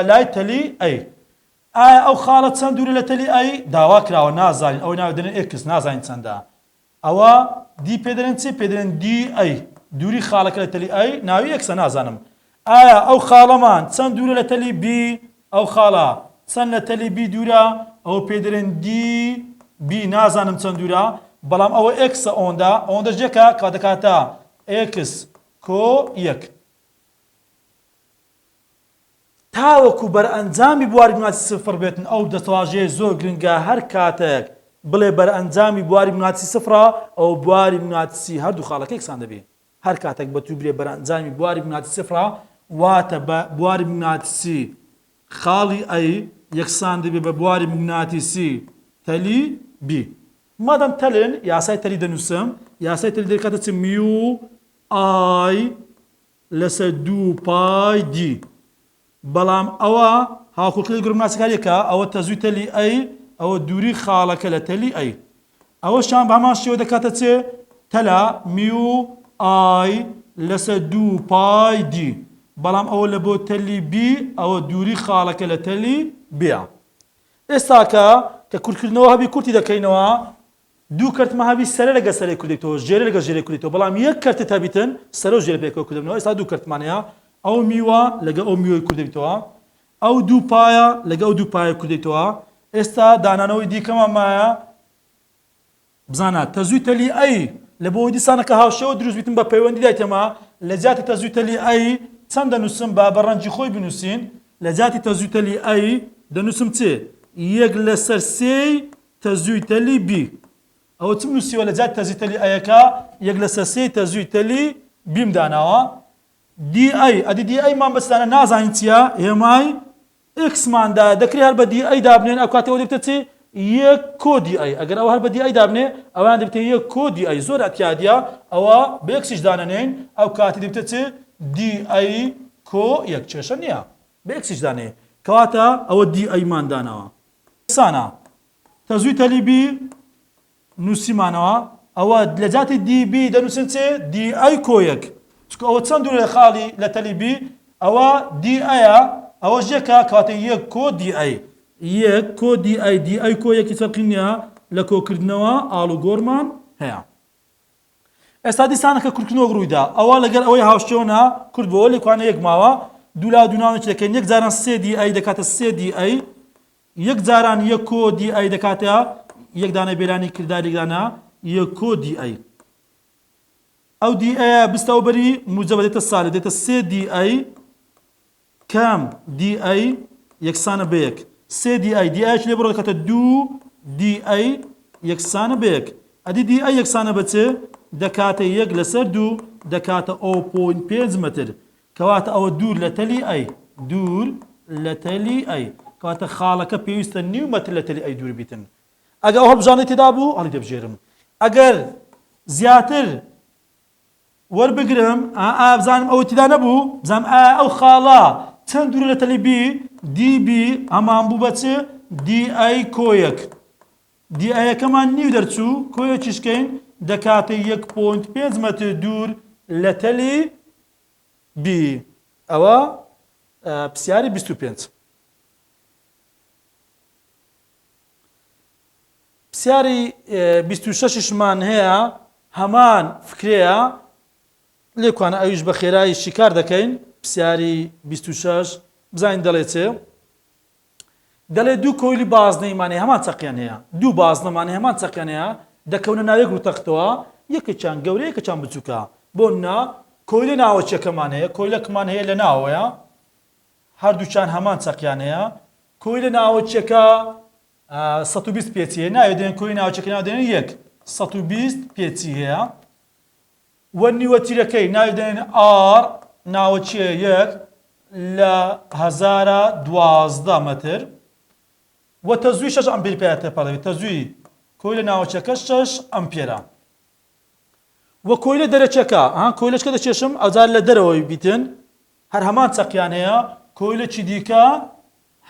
لای تەلی ئەی. ئایا ئەو خاڵە چەند دوورە لە تەلی ئەی داوا کراوە نازانین، ئەوەی ناوێ دەنێن ئێکس نازانین چەندە. ئەوە دی پێدەرێن چێ پێدەرێن دی ئەی، دووری خاڵەکە لە تەلی ئەی ناوی ئێکسە نازانم. ئایا ئەو خاڵەمان چەند دوورە لە تەلی بی، ئەو خاڵە چەند لە تەلی بی دوورە، ئەو پێدەرێن دی بی نازانم چەند دوورە، بەڵام ئەوە ئێکسە ئەوەندە ژێکە کە دەکاتە ئێکس کۆ یەک. تاوەکو بەرئەنجامی بواری بناتی سفر بێتن ئەو دەستەواژەیە زۆر گرنگە. هەر کاتێک بڵێ بەرئەنجامی بواری بناتی سفرە ئەو بواری بناتیسی هەردوو خاڵەکە یەکسان دەبێت. هەر کاتێک بەتوو برێ بەرئەنجامی بواری بناتی سفرە واتە بە بواری بناتیسی خاڵی ئەی یەکسان دەبێت بە بواری بناتیسی تەلی بی. مادەم تەلن یاسای تەلی دەنووسم، یاسای تەلی دەکاتە چ میو ئای لەسەر دوو پای دی. بەڵام ئەوە هاوکۆکەی گروپناسیەکە ئەوە تەزووی تەلی ئەی، ئەوە دووری خاڵەکە لە تەلی ئەی. ئەوەشان بە هەمان شێوە دەکاتە چێ تەلا میو ئای لەسەر دوو پای دی. بەڵام ئەوە لە بۆ تەلی بی ئەوە دووری خاڵەکە لە تەلی بیا. ئێستاکە کە کورتکردنەوە هەبی کورتی دەکەینەوە دوو کەرتمە هەبی سەرە لەگە سەرەی کوردێتەوە ژێرە لەگە ژێرەی کوردێتەوە، بەڵام یەک کەرتت هەبیتن سەرە و ژێرە پێکەوە کوردبنەوە. ئێستا دوو کەرتمانەیە ئەو میوە لەگە ئەو میوەی کوردێتەوە، ئەو دوو پایە لەگە ئەو دوو پایە کوردێتەوە. ئێستا دانانەوەی دیکەمان مایە بزانە تەزووی تەلی ئەی لە بۆ دیسانەکە هاوشێوە دروست بیتن بە پەیوەندی دایتەمە لە جاتی تەزووی تەلی ئەی چەند دەنووسم بە ڕەنجی خۆی بنووسین. لە جاتی تەزووی تەلی ئەی دەنووسم چێ یەک لەسەر سێی تەزووی تەلی بی. ئەوە چ بنووسیوە لە جاتی تەزووی تەلی ئەیەکە یەک لەسەر سێی تەزووی تەلی بیم داناوە. دی ئەی ئەدی دی ئەیمان بەسدانە نازانین چیە هێمای ئێکسماندا دەکرێت هەر بە دی ئەی دابنێن ئەو کاتەوە دەبێتە چێ یەک کۆ دی ئەی. ئەگەر ئەوە هەر بە دی ئەی دابنێ ئەویان دەبێتە یەک کۆ دی ئەی. زۆر ئەتیادیە ئەوە بە یەکسیش دانەنێن ئەو کاتی دەبێتە چێ دی ئەی کۆ یەک. کێشە نییە بە یەکسیش دانێ کەواتە ئەوە دی ئەیمان داناوە. سانە تەزووی تەلی بی نووسیمانەوە ئەوە لە جاتی دی بی دەنووسن چێ دی ئەی کۆ یەک. چکە ئەوە چەند دوورە لە خاڵی لە تەلی بی ئەوە دی ئەیە ئەوە ژێکە کەواتە یەک کۆ دی ئەی. یەک کۆ دی ئەی دی ئەی کۆ یەکی فەرقی نییە لە کۆکردنەوە ئاڵوگۆڕمان هەیە. ئێستا دیسانەکە کورتکردنەوە ڕوویدا ئەوە لەگەر ئەوەی هاوشێوەنا کورد بۆ لێکوانە یەک ماوە دوو لا دووناوی دەکەین یەک جاران سێ دی ئەی دەکاتە سێ دی ئەی یەک جاران یەک کۆ دی ئەی دەکاتە یەک دانە بێرانی کردارێکدانە یەک کۆ دی ئەی ئەو دی ئەیە بستەوە بەری موجەبە دێتە ساڵی دێتە سێ دی ئەی کەم دی ئەی یەکسانە بە یەک سێ دی ئەی دی ئەیش لێ بڕۆ دەکاتە دوو دی ئەی یەکسانە بە یەک ئەدی دی ئەی یەکسانە بە چ دەکاتە یەک لەسەر دوو دەکاتە 0.5 متر کەواتە ئەوە دوور لە تەلی ئەی دوور لە تەلی ئەی کەواتە خاڵەکە پێویستە نیو مەتر لە تەلی ئەی دوور بیتن ئەگە ئەو هەڵبژانەی تێدا بوو هەڵی دەبژێرم ئەگەر زیاتر وەربگرم بزانم ئەوە تێدا نەبوو بزانم ئەو خاڵە چەند دوورە لە تەلی بی دی بی ئەمان بوو بە چ دی ئەی کۆیەک دی ئەیەکەمان نیو دەرچوو کۆیەکیشکەین دەکاتە 1.5 متر دوور لە تەلی بی ئەوە پرسیاری 25 پرسیاری 26شمان هەیە هەمان فکرەیە لێکوانە ئەویش بە خێرایی شیکار دەکەین پرسیاری 26 بزانین دەڵێ چێ دەڵێ دوو کۆیلی بازنەیمانەیە هەمان چەقیان هەیە دوو بازنەمانەیە هەمان چەقیان هەیە دەکەونە ناوێک ڕوتەختەوە یەکێکیان گەورە یەکێکیان بچووکە بۆ نا کۆیلە ناوەچیەکەمان هەیە کۆیلەکمان هەیە لە ناوەیە هەردووچان هەمان چەقیان هەیە کۆیلە ناوەچیەکە 120 پێچی هەیە ناوێ دێن کۆیلی ناوەچیەکە ناو دێنێن یەک 120 پێچی هەیە وە نیوەتیرەکەی ناوێ دێنێن ئار ناوەچیە یەک لە 1012 متر و تەزووی 6 ئەمپێر پێیاتە پەڵەوی تەزووی کۆیلە ناوەچیەکە 6 ئەمپێرە وە کۆیلە دەرەچەکە کۆیلەچکە دەچێشم ئەوجار لە دەرەوەی بیتن هەر هەمان چەقیان هەیە کۆیلەکی دیکە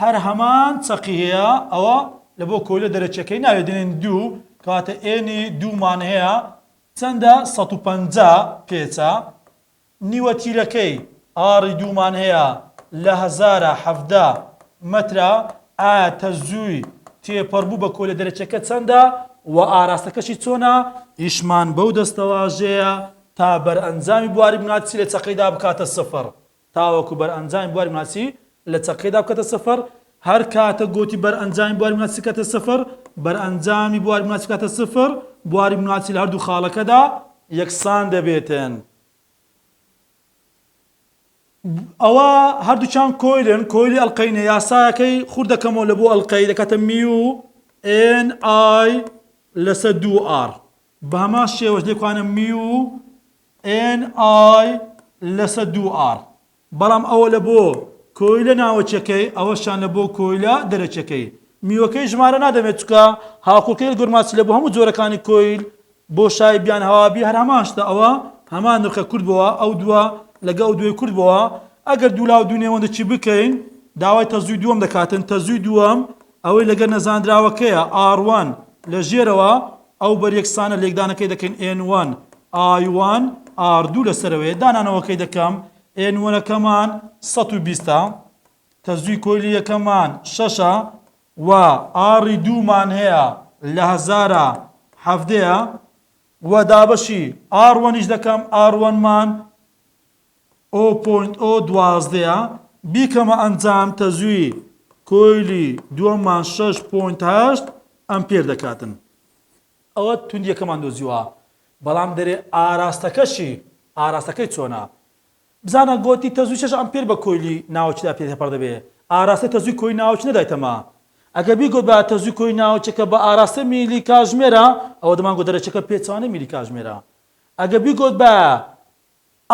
هەر هەمان چەقی هەیە ئەوە لە بۆ کۆیلە دەرەچەکەی ناوێ دێنێن دوو کەواتە ئێنی دوومان هەیە چەندە 150 پێچە نیوەتیرەکەی ئاری دوومان هەیە لە 1070 مترە ئایا تەزووی تێپەڕبوو بە کۆیلە دەرەچەکە چەندە و ئاراستەکەشی چۆنە ئیشمان بەو دەستەواژەیە تا بەرئەنجامی بواری بناسی لە چەقەیدا بکاتە سفر تاوەکو بەرئەنجامی بواری بناسی لە چەقەیدا بکاتە سفر هەر کاتە گوتی بەرئەنجامی بواری بناسی کاتە سفر بەرئەنجامی بواری بناسی کاتە سفر بواری بناسی لە هەردوو خاڵەکەدا یەکسان دەبێتن ئەوە هەردووچان کۆیلن کۆیلی ئەڵقەینە یاسایەکەی خوور دەکەمەوە لە بۆ ئەڵقەی دەکاتە میو ئێن ئای لەسەر دوو ئار بە هەمان شێوەش لێکوانە میو ئێن ئای لەسەر دوو ئار بەڵام ئەوە لە بۆ کۆیلە ناوەچەکەی ئەوەشان لە بۆ کۆیلە دەرەچەکەی میوەکەی ژمارە نادەمێت چکە هاوکۆکەی گورماچی لە بۆ هەموو جۆرەکانی کۆیل بۆ شای بیان هەوابی هەر هەماشتە ئەوە هەمان نرخە کورد بووە ئەو دووە لەگە ئەو دوێ کورد بووە ئەگەر دوو لاو دوو نێوەندە چی بکەین داوای تەزووی دووەم دەکاتن تەزووی دووەم ئەوەی لەگەر نەزاندراوەکەیە R1 لە ژێرەوە ئەو بەریەکسانە لێکدانەکەی دەکەین N1 I1 R2 لەسەرەوەی دانانەوەکەی دەکەم N1ەکەمان 120 تەزووی کۆیلی یەکەمان 6 و ئاری دوومان هەیە لە 1070 و دابەشی R1 دەکەم R1مان 0.012 بیکەمە ئەنجام تەزووی کۆیلی دووەممان 6.8 ئەمپێر دەکاتن ئەوە توندیەکەمان دۆزیوە بەڵام دەرێ ئاراستەکەی چۆنە بزانە گۆتی تەزووی 6 ئەمپێر بە کۆیلی ناوچیدا پێپەر دەبێ ئاراستەی تەزووی کۆی ناوچ نەدایتەما ئەگە بیگۆت بە تەزووی کۆی ناوچەکە بە ئاراستە میلی کاژمێرە ئەوە دەمانگۆ دەرەچەکە پێچوانە میلی کاژمێرە ئەگە بیگۆت بە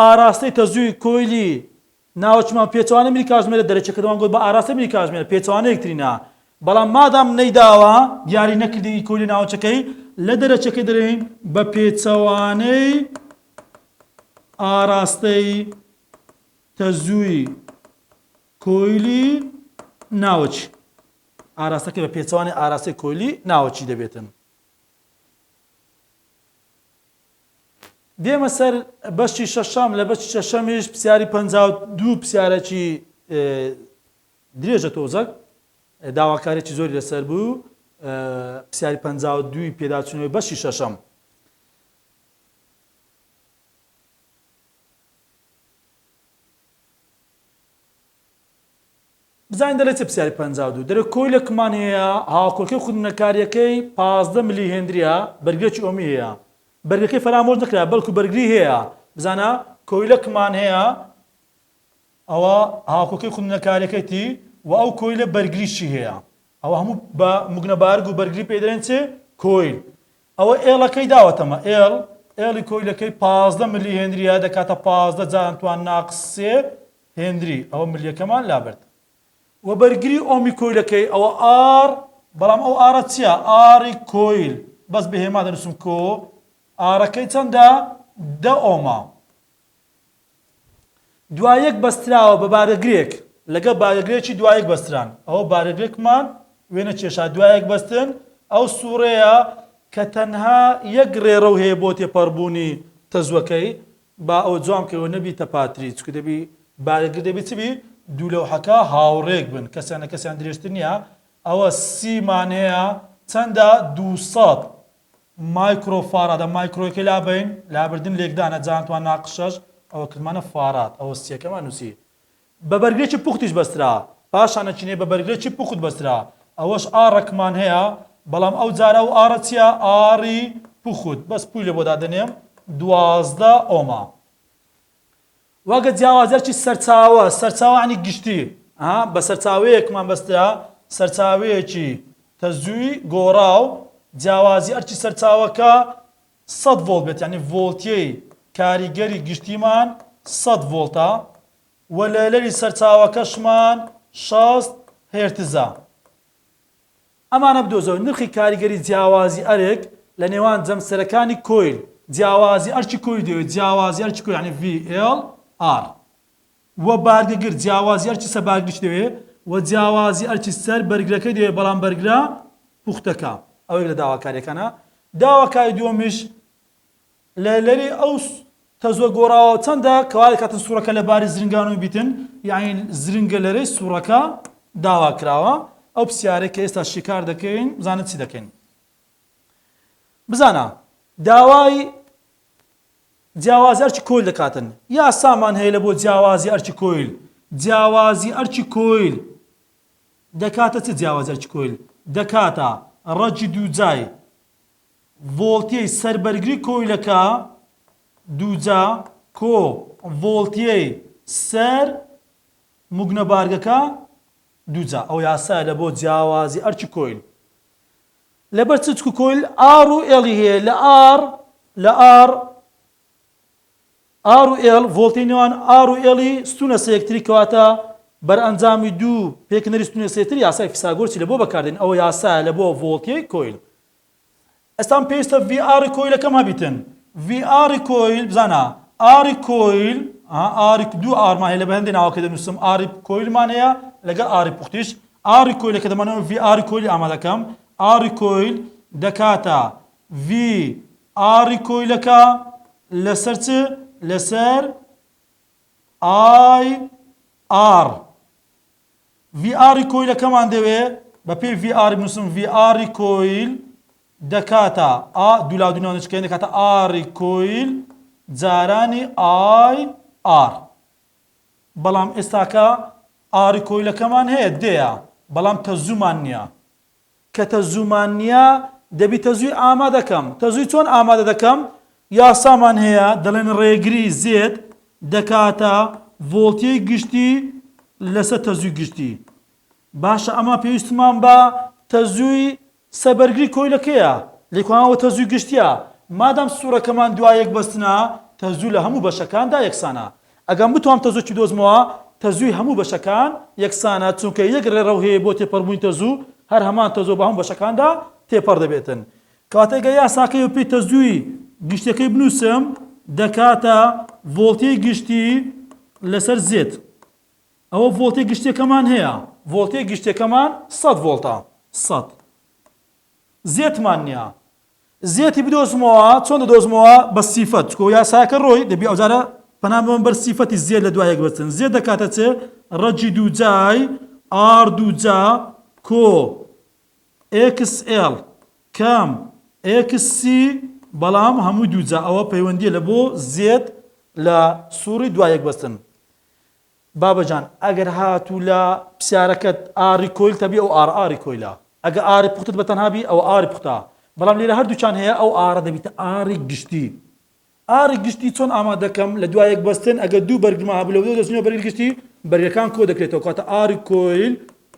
ئاراستەی تەزووی کۆیلی ناوچمان پێچوانە میلی کاژمێرە دەرەچەکە دەمانگۆت بە ئاراستە میلی کاژمێرە پێچوانە یەکترینە بەڵام مادام نەیداوە دیاری نەکردی کۆیلی ناوچەکەی لە دەرەچەکەی دەرێن بە پێچەوانەی ئاراستەی تەزووی کۆیلی ناوچ ئاراستەکە بە پێچەوانی ئاراستەی کۆیلی ناوچی دەبێتن دێمە سەر بەشی شەشەم لە بەشی شەشەمیش پرسیاری 52 پرسیارێکی درێژە تۆزەک داواکارێکی زۆری لەسەر بوو پرسیاری 52 پێداچوونەوەی بەشی شەشەم بزانین دەڵێ چ پرسیاری 52 دەرێ کۆیلەکمان هەیە هاوکۆڵکەی خودنەکاریەکەی 15 ملی هێندریە بەرگێکی ئۆمی هەیە بەرگەکەی فەرامۆژ نەکرا بەڵکو بەرگری هەیە بزانە کۆیلەکمان هەیە ئەوە هاوکۆڵکەی خودنەکاریەکەیتی و ئەو کۆیلە بەرگریشی هەیە ئەوە هەموو بە موگنەبارگ و بەرگری پێ دەڵێن چێ کۆیل ئەوە ئێڵەکەی داوەتەمە ئێڵی کۆیلەکەی 15 ملی هێندریە دەکاتە 15 جانتوان ناقس 3 هێندری ئەوە ملیەکەمان لابرد و بەرگری ئۆمی کۆیلەکەی ئەوە ئار بەڵام ئەو ئارە چییە ئاری کۆیل بەس بەهێما دەنووسم کۆ ئارەکەی چەندە 10 ئۆمە دوایەک بەستراوە بە بارەگرێک لەگە بارەگرێکی دوایەک بەستران ئەوە بارەگرێکمان وێنە کێشا دوایەک بەستن ئەو سوورەیە کە تەنها یەک ڕێڕە و هەیە بۆ تێپەڕبوونی تەزوەکەی با ئەو جوام کەەوە نەبی تەپاتری چکە دەبی بارەگر دەبی چبی دوو لەوحەکە هاوڕێک بن کەسیانە کەسیان درێژتر نییە ئەوە سیمان هەیە چەندە 200 مایکرۆفارادە مایکرۆیەکەی لابین لابردن لێکدانە جانتوان ناقشەش ئەوە کردمانە فارات ئەوە سیەکەمان نووسی بە بەرگێکی پوختیش بەسترا پاشانە چینێ بە بەرگێکی پوخت بەسترا ئەوەش ئاڕەکمان هەیە بەڵام ئەو جارە و ئارە چیە ئاری پوخت بەس پوی لێ بۆ دادەنێم 12 ئۆمە وەگە جیاوازەرکی سەرچاوە عنی گشتی بە سەرچاوەیەکمان بەسترا سەرچاوەیەکی تەزووی گۆڕاو جیاوازی ئەرکی سەرچاوەکە 100 ڤۆڵت بێت یعنی ڤۆڵتیەی کاریگەری گشتیمان 100 ڤۆڵتە و لەلەری سەرچاوەکەشمان 60 هێرتزە ئەمانە بدۆزەوە نرخی کاریگەری جیاوازی ئەرێک لە نێوان جەمسەرەکانی کۆیل جیاوازی ئەرکی کۆیل دەوێت جیاوازی ئەرکی کۆیل یعنی VLR و بارگەگر جیاوازی ئەرکی سەر بارگریش دەوێت و جیاوازی ئەرکی سەر بەرگرەکەی دەوێت بەڵام بەرگرا پوختەکە ئەوەی لە داواکاریەکانە داواکاری دووەمیش لەلەری ئەو تەزوە گۆڕاوە چەندە کەوای کاتن سوورەکە لە باری زرنگان و بیتن یعنی زرنگە لەرەی سوورەکە داوا کراوە ئەو پرسیارەی کە ئێستا شیکار دەکەین بزانێت چی دەکەین بزانە داوای جیاوازی ئەرکی کۆیل دەکاتن یا سامان هەیە لە بۆ جیاوازی ئەرکی کۆیل جیاوازی ئەرکی کۆیل دەکاتە چ جیاوازی ئەرکی کۆیل دەکاتە ڕەجی دووجای ڤۆڵتیەی سەربەرگری کۆیلەکە دووجا کۆ ڤۆڵتیەی سەر موگنەبارگەکە دووجا ئەو یاسایە لە بۆ جیاوازی ئەرکی کۆیل لەبەر چچک و کۆیل ئار و ئێڵی هەیە لە ئار و ئێڵ ڤۆڵتەی نێوان ئار و ئێڵی ستونە سەیەکتری کەواتە بەرئەنجامی دوو پێکنەری ستونە سەیەکتر یاسای فیساگۆرچی لە بۆ بەکاردێن ئەوە یاسایە لە بۆ ڤۆڵتیەی کۆیل ئێستان پێویستە VR کۆیلەکەم هەبیتن VR کۆیل بزانە ئاری کۆیل ئاری دوو ئارمان هەیە لە بە هەندێک ناوەکە دەنووسم ئاری کۆیلمان هەیە لەگەڵ ئاری پوختیش ئاری کۆیلەکە دەمانەوە VR کۆیلی ئامادەکەم ئاری کۆیل دەکاتە VR کۆیلەکە لەسەر چ لەسەر IR VR کۆیلەکەمان دەوێت بە پێی VR بنووسم VR کۆیل دەکاتە دوولا دوونەوەچکەین دەکاتە ئاری کۆیل جارانی IR بەڵام ئێستاکە ئاری کۆیلەکەمان هەیە دەیە بەڵام تەزوومان نییە کە تەزوومان نییە دەبی تەزووی ئامادەکەم تەزووی چۆن ئامادە دەکەم یاسامان هەیە دەڵێن ڕێگری زێت دەکاتە ڤۆڵتیەی گشتی لەسەر تەزووی گشتی باشە ئەمە پێویستمان بە تەزووی سەبەرگری کۆیلەکەیە لێکوانەوە تەزووی گشتیە مادام سوورەکەمان دوایەک بەستنا تەزوو لە هەموو بەشەکاندا یەکسانە ئەگەم بتوانم تەزووکی دۆزمەوە تەزووی هەموو بەشەکان یەکسانە چونکە یەک ڕێڕەو هەیە بۆ تێپەڕبوونی تەزوو هەر هەمان تەزوو بە هەموو بەشەکاندا تێپەڕ دەبێتن کاتێکگە یاساکەی و پێی تەزووی گشتەکەی بنووسم دەکاتە ڤۆڵتیەی گشتی لەسەر زێت ئەوە ڤۆڵتیەی گشتەکەمان هەیە ڤۆڵتیەی گشتەکەمان 100 ڤۆڵتە 100 زێتمان نییە زێتی بدۆزمەوە چۆن دەدۆزمەوە بە سیفەت چکۆ یاساکە ڕۆی دەبی ئەوجارە پەنام بەر سیفەتی زێت لە دوایەک بەستن زێت دەکاتە چێ ڕەجی دووجای ئار دووجا کۆ XL کەم XC بەڵام هەمووی دووجا ئەوە پەیوەندیە لە بۆ زێت لە سووری دوایەک بەستن بابەجان ئەگەر هاتوو لە پرسیارەکەت ئاری کۆیل تەبی ئەو ئاری کۆیلە ئەگە ئاری پوختت بەتەنهابی ئەو ئاری پوختە بەڵام لێرە هەردووچان هەیە ئەو ئارە دەبیتە ئاری گشتی ئاری گشتی چۆن ئامادەکەم لە دوایەک بەستن ئەگە دوو بەرگمە هەبوو لەو دەستنەوە بەرگی گشتی بەرگەکان کۆ دەکرێتەوە کاتە ئاری کۆیل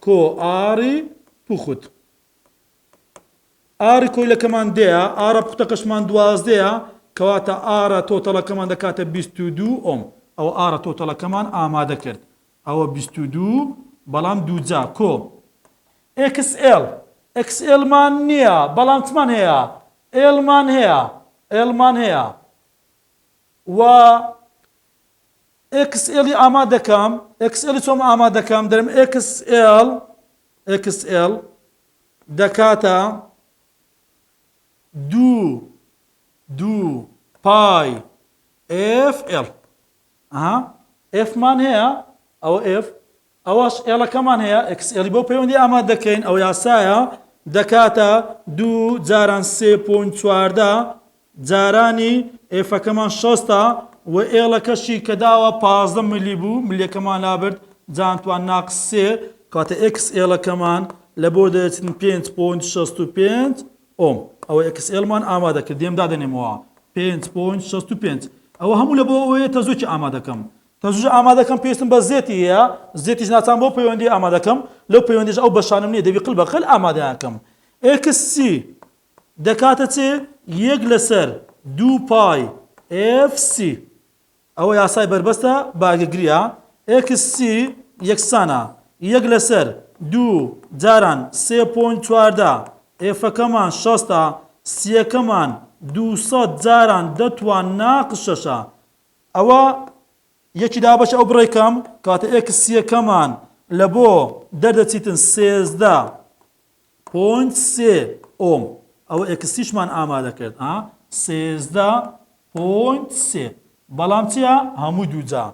کۆ ئاری پوخت ئاری کۆیلەکەمان دەیە ئارە پوختەکەشمان 12ەیە کەواتە ئارە تۆتەڵەکەمان دەکاتە 22 ئۆم ئەو ئارە تۆتەڵەکەمان ئامادە کرد ئەوە 22 بەڵام دووجا کۆ XL XLمان نییە بەڵام چمان هەیە ئێڵمان هەیە و XLی ئامادەکەم XLی چۆم ئامادەکەم دەرم XL دەکاتە 2 پای FL Fمان هەیە ئەوە F ئەوەش ئێڵەکەمان هەیە XLی بۆ پەیوەندی ئامادە دەکەین ئەو یاسایە دەکاتە 2 جاران 3.14 جارانی Fەکەمان 6 و ئێڵەکەشی کە داوە 15 ملی بوو ملیەکەمان لابرد جانتوان ناقس 3 کاتە XLەکەمان لە بۆ دەچین 5.65 ئۆم ئەوە XLمان ئامادە کرد دێم دادەنێمەوە 5.65 ئەوە هەموو لە بۆ ئەوەیە تەزووکی ئامادەکەم تەزووج ئامادەکەم پێویستم بە زێتی هەیە زێتیش ناچان بۆ پەیوەندی ئامادەکەم لەو پەیوەندیش ئەو بەشانم نییە دەبی قل بە قل ئامادەیانکەم XC دەکاتە چێ 1/2 پای FC ئەوە یاسای بربەستە باگەگریە XC یەکسانە 1/2 جاران 3.14 Fەکەمان 6 سیەکەمان 200 جاران دەتوان ناقس 6 ئەوە یەکی دابەش ئەو بڕێکەم کاتە XCەکەمان لە بۆ دەردەچیتن 13.3 ئۆم ئەوە XCشمان ئامادە کرد 13.3 بەڵام چیە هەموو دووجا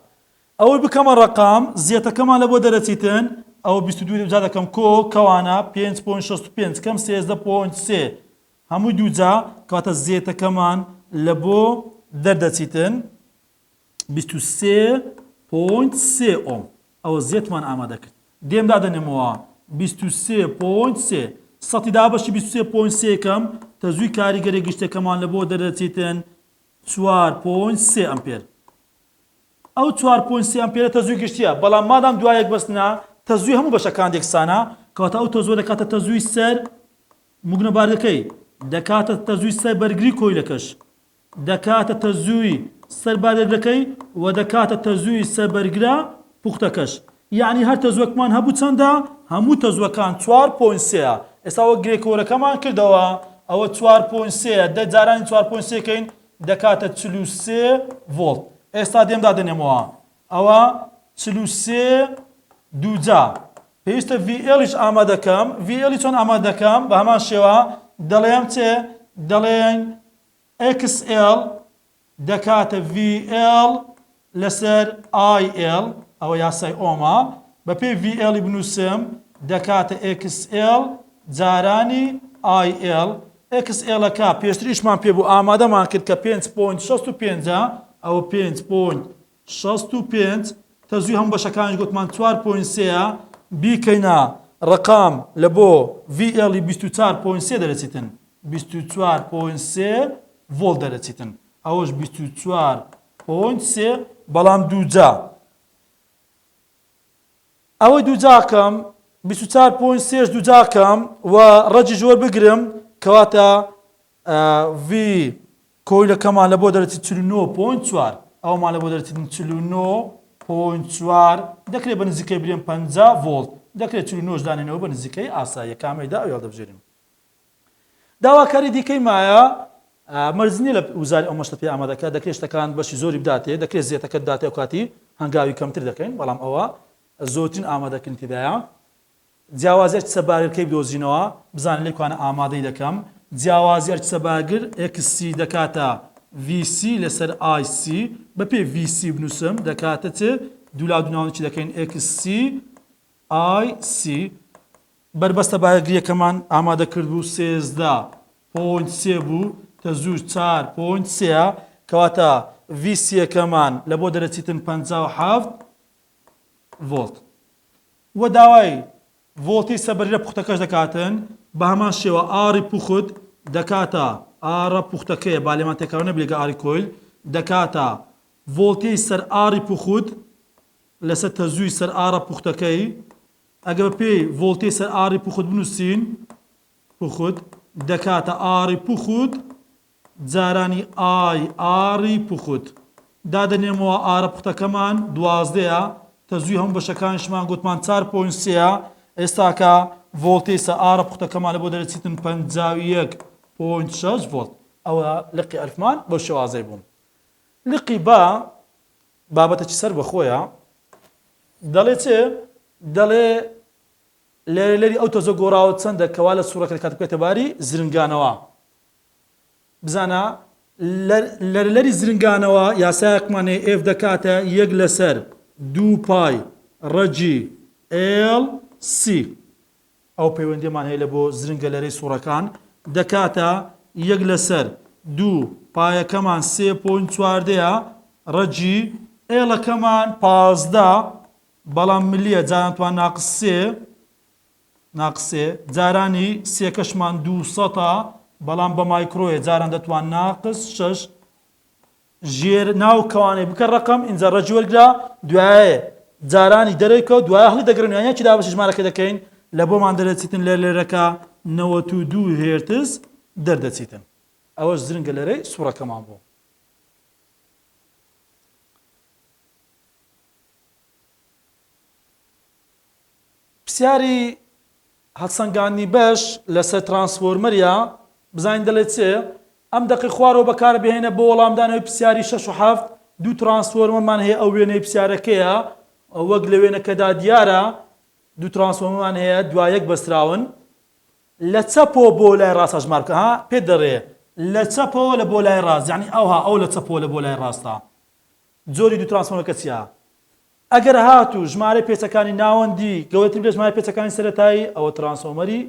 ئەوەی بکەمە ڕقام زیێتەکەمان لە بۆ دەرەچیتن ئەو 22 جا دەکەم کەوانە 5.65 کەم 13.3 هەموو دووجا کاتە زیێتەکەمان لە بۆ دەردەچیتن 23.3 ئۆم ئەوە زیێتمان ئامادە کرد دێم دادەنێمەوە 23.3 سەتی دابەشی 23.3 کەم تەزووی کاریگەری گشتەکەمان لە بۆ دەردەچیتن 4.3 ئەمپێر ئەو 4.3 ئەمپێرە تەزووی گشتیە بەڵام مادام دوایەک بەستنا تەزووی هەموو بەشەکان یەکسانە کاتە ئەو تەزووە دەکاتە تەزووی سەر موگنەبارەکەی دەکاتە تەزووی سەر بەرگری کۆیلەکەش دەکاتە تەزووی سەر بارێگەکەی و دەکاتە تەزووی سەر بەرگرە پوختەکەش یعنی هەر تەزووەکمان هەبوو چەندە هەموو تەزووەکان 4.3 ئێستا وە گرێکۆرەکەمان کردەوە ئەوە 4.3 دە جارانی 4.3 کەین دەکاتە 43 ڤۆڵت ئێستا دێم دادەنێمەوە ئەوە 43 دووجا پێویستە VLیش ئامادەکەم VLی چۆن ئامادەکەم بە هەمان شێوە دەڵێم چێ دەڵێن XL دەکاتە VL لەسەر IL ئەوە یاسای ئۆمە بەپێی VLی بنووسم دەکاتە XL جارانی IL XLەکە پێشتریشمان پێ بوو ئامادەمان کرد کە 5.65 ئەوە 5.65 تەزووی هەموو بەشەکانی گوتمان 4.3 بیکەینە ڕقام لە بۆ VLی 24.3 دەرەچیتن 24.3 ڤۆڵت دەرەچیتن ئەوەش 24.3 بەڵام دووجا ئەوەی دووجاکەم 24.3 دووجاکەم و ڕەجی جۆر بگرم کەواتە V کۆیلەکەمان لە بۆ دەرەچیت 49.4 ئەومان لە بۆ دەرەچیتن 49.4 دەکرێت بە نزیکەی برێن 50 ڤۆڵت دەکرێت 49 دانێنەوە بە نزیکەی ئاساییە کامەیدا ئەو دەبژێرین داواکاری دیکەی مایە مەرزنی لە وزاری ئەو مەشتە پێ ئامادەکە دەکرێت شتەکان بەشی زۆری بداتێ دەکرێت زیێتەکە بداتێ و کاتی هەنگاوی کەمتر دەکەین بەڵام ئەوە زۆرترین ئامادەکردن تێدایە جیاوازی ئەرچ سەبارگەکەی بدۆزینەوە بزانین لێکوانە ئامادەی دەکەم جیاوازی ئەرچ سەبارگر XC دەکاتە VC لەسەر IC بەپێ VC بنووسم دەکاتە چ دوولا دووناوەکی دەکەین XC IC بربەستە بارگریەکەمان ئامادە کرد بوو 13.3 بوو تەزوو 4.3 کەواتە VC-یەکەمان لە بۆ دەرەچیتن 57 ڤۆڵت وە داوای ڤۆڵتی سەبەری لە پوختەکەش دەکاتن بە هەمان شێوە ئاری پوخت دەکاتە ئارە پوختەکەیە با لێمان تێکەوە نەبێگە ئاری کۆیل دەکاتە ڤۆڵتی سەر ئاری پوخت لەسەر تەزووی سەر ئارە پوختەکەی ئەگە بە پێی ڤۆڵتی سەر ئاری پوخت بنووسین پوخت دەکاتە ئاری پوخت جارانی ئای ئاری پوخت دادەنێمەوە ئارە پوختەکەمان 12ەیە تەزووی هەموو بەشەکانیشمان گوتمان 4.3ە ئێستاکە ڤۆڵتی سەر ئارە پوختەکەمان لە بۆ دەرەچیتن 51.6 ڤۆڵت ئەوە لقی ئەلفمان بۆ شێوازەی بووم لقی با بابەتێکی سەر بەخۆیە دەڵێ چێ دەڵێ لێرەی ئەو تۆزە گۆڕاوە چەندە کەوا لە سوورەکە کات بکەیتە باری زرنگانەوە بزانە لەرەی زرنگانەوە یاسایەکمانێ ئێف دەکاتە 1/2 پای ڕەجی LC ئەو پەیوەندیمان هەیە لە بۆ زرنگە لەرەی سوورەکان دەکاتە 1/2 پایەکەمان 3.4ەیە ڕەجی ئێڵەکەمان 15 بەڵام ملیە جارانتوان ناقسێ جارانی سێکەشمان 200 بەڵام بە مایکرۆیە جاران دەتوان ناقس 6 ژێر ناو کەوانەی بکە ڕقم ئینجا ڕەجی وەرگرا دوایە جارانی دەرەکە دوای هەڵی دەگرنیانە چی دابەشی ژمارەکە دەکەین لە بۆمان دەرەچیتن لێرەکە 92 هێرتز دەردەچیتن ئەوەش زرنگە لەرەی سوورەکەمان بوو پرسیاری هەڵسەنگاندنی بەش لەسەر ترانسفۆرمەریە بزانین دەڵێت چێ ئەم دەقی خوارەوە بەکار بهێنە بۆ وەڵامدانەوەی پرسیاری 6 و 7 دوو ترانسفۆرمەرمان هەیە ئەو وێنەی پرسیارەکەیە وەک لە وێنەکەدا دیارە دوو ترانسفۆرمەرمان هەیە دوایەک بەستراون لە چەپەوە بۆ لای ڕاستە ژمار بکە ها پێ دەڕێ لە چەپەوە لە بۆ لای ڕاست یعنی ئەو لە چەپەوە لە بۆ لای ڕاستە جۆری دوو ترانسفۆرمەرەکە چییە ئەگەر هاتوو ژمارەی پێچەکانی ناوەندی گەورەتر بێ ژمارەی پێچەکانی سەرەتایی ئەوە ترانسفۆرمەری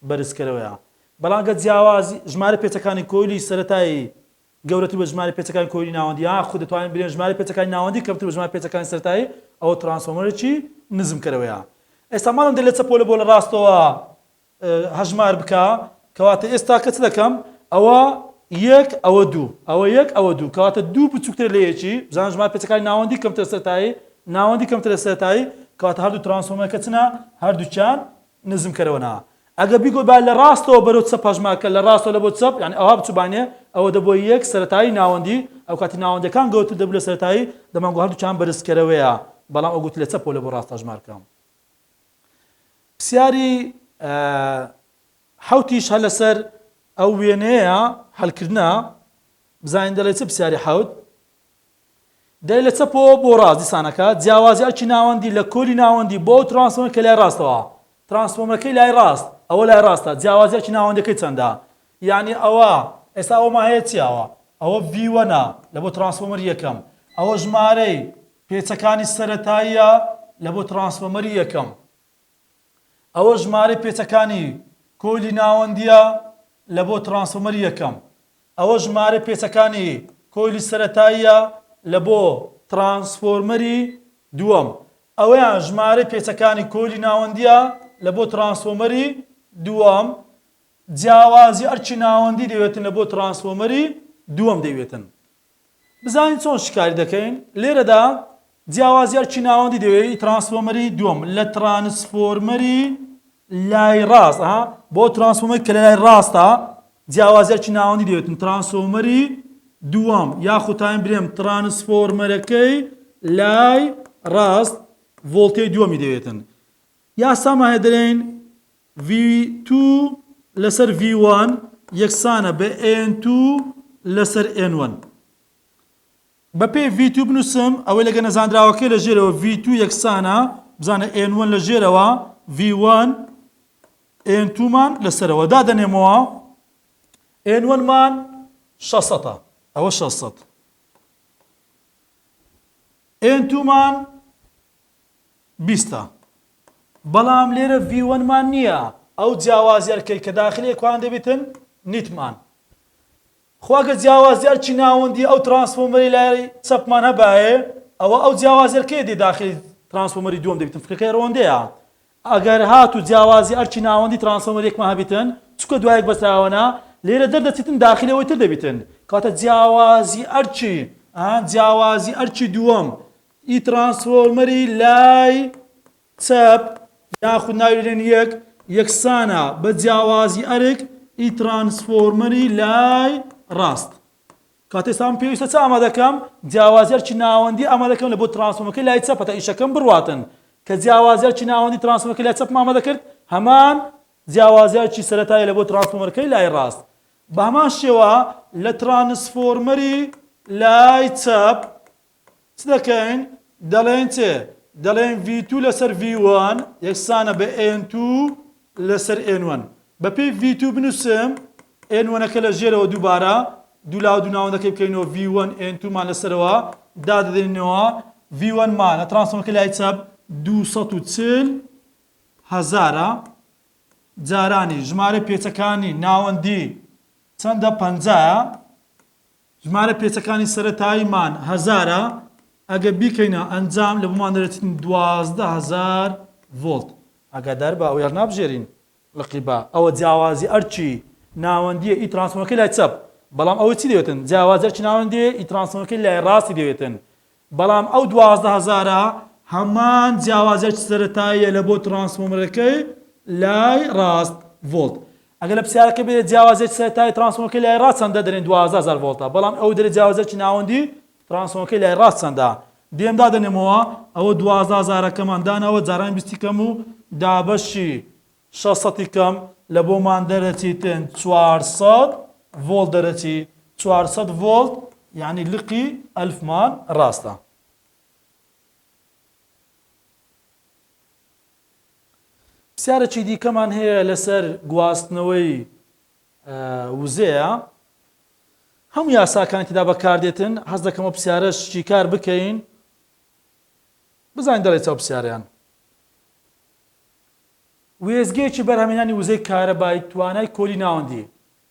بەرزکەرەوەیە بەڵام گە جیاوازی ژمارە پێچەکانی کۆیلی سەرەتایی گەورەتر بە ژمارە پێچەکانی کۆیلی ناوەندی خود دەتوانین بڵێن ژمارە پێچەکانی ناوەندی کەمتر بە ژمارە پێچەکانی سەرەتایی ئەوە ترانسفۆرمەرێکی نزمکەرەوەیە ئێستا ماڵم دێت لە چەپۆ لە بۆ لە ڕاستەوە هەژمار بکە کەواتە ئێستا کە چ دەکەم ئەوە یەک ئەوە دوو ئەوە یەک ئەوە دوو کەواتە دوو بچووکتر لە یەکی بزانین ژمارە پێچەکانی ناوەندی کەمتر سەرەتایی ناوەندی کەمتر لە سەرەتایی کەواتە هەردوو ترانسفۆرمەرەکە چنە هەردووچیان نزمکەرەوەنا ئەگە بیگۆ با لە ڕاستەوە بەرەو چەپ هەژمارکە لە ڕاستەوە لە بۆ چەپ یعنی ئەوها بچووبانێ ئەوە دەبۆ یەک سەرەتایی ناوەندی ئەو کاتی ناوەندەکان گەورەتر دەبوو لە سەرەتایی دەمانگو هەردووچیان بەرزکەرەوەیە بەڵام ئەو گوت لە چەپەوە لە بۆ ڕاستە هەژمارکەم پرسیاری حەوتیش هە لەسەر ئەو وێنەیە هەڵکردنا بزانین دەڵێ چ پرسیاری حەوت دەی لە چەپەوە بۆ ڕاست دیسانەکە جیاوازی ئەرچی ناوەندی لە کۆلی ناوەندی بۆ ترانسفۆرمەرکە لای ڕاستەوە ترانسفۆرمەرەکەی لای ڕاست ئەوە لای ڕاستە جیاوازی ئەرچی ناوەندەکەی چەندە یعنی ئەوە ئێستا ئەوەما هەیە چیاوە ئەوە V1 لە بۆ ترانسفۆرمەری یەکەم ئەوە ژمارەی پێچەکانی سەرەتاییە لە بۆ ترانسفۆرمەری یەکەم ئەوە ژمارەی پێچەکانی کۆلی ناوەندیە لە بۆ ترانسفۆرمەری یەکەم ئەوە ژمارەی پێچەکانی کۆلی سەرەتاییە لە بۆ ترانسفۆرمەری دووەم ئەوەیان ژمارەی پێچەکانی کۆلی ناوەندیە لە بۆ ترانسفۆرمەری دووەم جیاوازی ئەرچی ناوەندی دەوێتن لە بۆ ترانسفۆرمەری دووەم دەوێتن بزانین چۆن شکاری دەکەین لێرەدا جیاوازی ئەرچی ناوەندی دەوێت ترانسفۆرمەری دووەم لە ترانسفۆرمەری لای ڕاست بۆ ترانسفۆرمەری کە لە لای ڕاستە جیاوازی ئەرچی ناوەندی دەوێتن ترانسفۆرمەری دووەم یاخوتان برێم ترانسفۆرمەرەکەی لای ڕاست ڤۆڵتەی دووەمی دەوێتن یاسامان هەیە دەڵێن V2 لەسەر V1 یەکسانە بە N2 لەسەر N1 بە پێی V2 بنووسم ئەوەی لەگە نەزانراوەکەی لە ژێرەوە V2 یەکسانە بزانە N1 لە ژێرەوە V1 N2 مان لەسەرەوە دادەنێمەوە N1 مان 600 ئەوە 600 N2 مان 20 بەڵام لێرە V1 مان نییە ئەو جیاوازیارکەی کە داخلی ئەکوان دەبێتن نیتمان خواگە جیاوازیار چی ناوەندی ئەو ترانسفۆرمەری لای چەپمان هەبایە ئەوە ئەو جیاوازیارکەی دێ داخلی ترانسفۆرمەری دووەم دەبێتن فکرەکەی ڕەوەندەیە ئەگەر هات و جیاوازی ئەرچی ناوەندی ترانسفۆرمەرێکمان هەبێتن چکە دوایەک بەستراوەنا لێرە دەردەچێتن داخلەوەی تر دەبێتن کاتە جیاوازی ئەرچی دووەم ئی ترانسفۆرمەری لای چەپ یاخود ناوێرێن یەکسانە بە جیاوازی ئەرک ئی ترانسفۆرمەری لای ڕاست کاتێسان پێویستە چ ئامادەکەم جیاوازی ئەرچی ناوەندی ئامادەکەم لە بۆ ترانسفۆرمەکەی لای چەپ تا ئیشەکەم بڕواتن کە جیاوازی ئەرچی ناوەندی ترانسفۆرمەکەی لای چەپ ئامادەکرد هەمان جیاوازی ئەرچی سەرەتایە لە بۆ ترانسفۆرمەکەی لای ڕاست بە هەمان شێوە لە ترانسفۆرمەری لای چەپ چ دەکەین دەڵێن چێ دەڵێن V2 لەسەر V1 یەکسانە بە N2 لەسەر N1 بەپێی V2 بنووسم N1ەکە لە ژێرەوە دووبارە دوو لاو دوو ناوەندەکەی بکەینەوە V1 N2 مان لەسەرەوە دادەدەینەوە V1 مان لە ترانسفۆرمەکەی لای چەپ 240,000 جارانی ژمارە پێچەکانی ناوەندی چەندە 50 ژمارە پێچەکانی سەرەتاییمان 1000 ئەگە بیکەینە ئەنجام لە بۆمان دەرەچێتن 12,000 ڤۆڵت ئاگادار بە ئەو یار نابژێرین لەقیبا ئەوە جیاوازی ئەرچی ناوەندیە ئی ترانسفۆرمەکەی لای چەپ بەڵام ئەوە چی دەوێتن جیاوازی ئەرچی ناوەندیە ئی ترانسفۆرمەکەی لای ڕاستی دەوێتن بەڵام ئەو 12,000 هەمان جیاوازی ئەرچی سەرەتاییە لە بۆ ترانسفۆرمەکەی لای ڕاست ڤۆڵت ئەگەر لە پرسیارەکە بێت جیاوازی ئەرچی سەرەتایی ترانسفۆرمەکەی لای ڕاست چەندە دەرێن 12,000 ڤۆڵتە بەڵام ئەو دەرێت جیاوازی ئەرچی ناوەندی ترانسفۆرمەکەی لای ڕاست چەندە دێم دادەنێمەوە ئەوە 12,000کەمان دانەوە جاران 20کەم و دابەشی 600 کەم لە بۆمان دەرەچێتن 400 ڤۆڵت دەرەچی 400 ڤۆڵت یعنی لقی ئەلفمان ڕاستە پرسیارێکی دیکەمان هەیە لەسەر گواستنەوەی وزەیە هەموو یاساکانی تێدا بەکاردێتن حەز دەکەمەوە پرسیارەش چیکار بکەین بزانین دەڵێت چاو پرسیاریان وێزگەیەکی بەرهەمهێنانی وزەی کارەبایی توانای کۆلی ناوەندی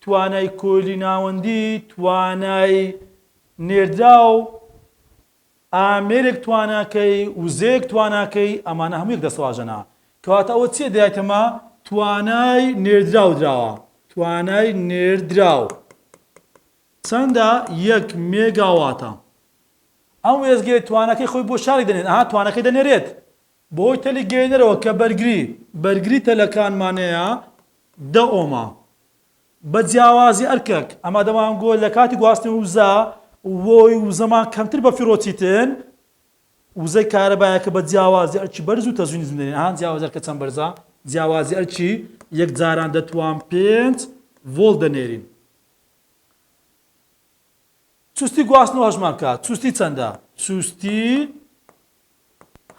توانای کۆلی ناوەندی توانای نێردرا و ئامێرێک تواناکەی وزەیەک تواناکەی ئەمانە هەموو یەک دەسەواژەنە کەواتە ئەوە چیە دەیتەمە توانای نێردراو درراوە توانای نێردراو چەندە 1 مێگاواتە ئەم وێزگەی توانەکەی خۆی بۆ شاری دەنێت توانەکەی دەنێرێت بۆی تەلی گەێنەرەوە کە بەرگری تەلەکانمانەیە 10 ئۆمە بە جیاوازی ئەرکەک ئەمە دەمان گۆ لە کاتی گواستنی وزە وۆی وزەمان کەمتر بە فیرۆچیتن وزەی کارەبایەکە بە جیاوازی ئەرچی بەرز و تەزوینی زمێنێن جیاوازی ئەرکە چەند بەرزە جیاوازی ئەرچی یەک جاران دەتوان 5 ڤۆڵت دەنێرین چوستی گواستنەوە هەژمار بکە چوستی چەندە چوستی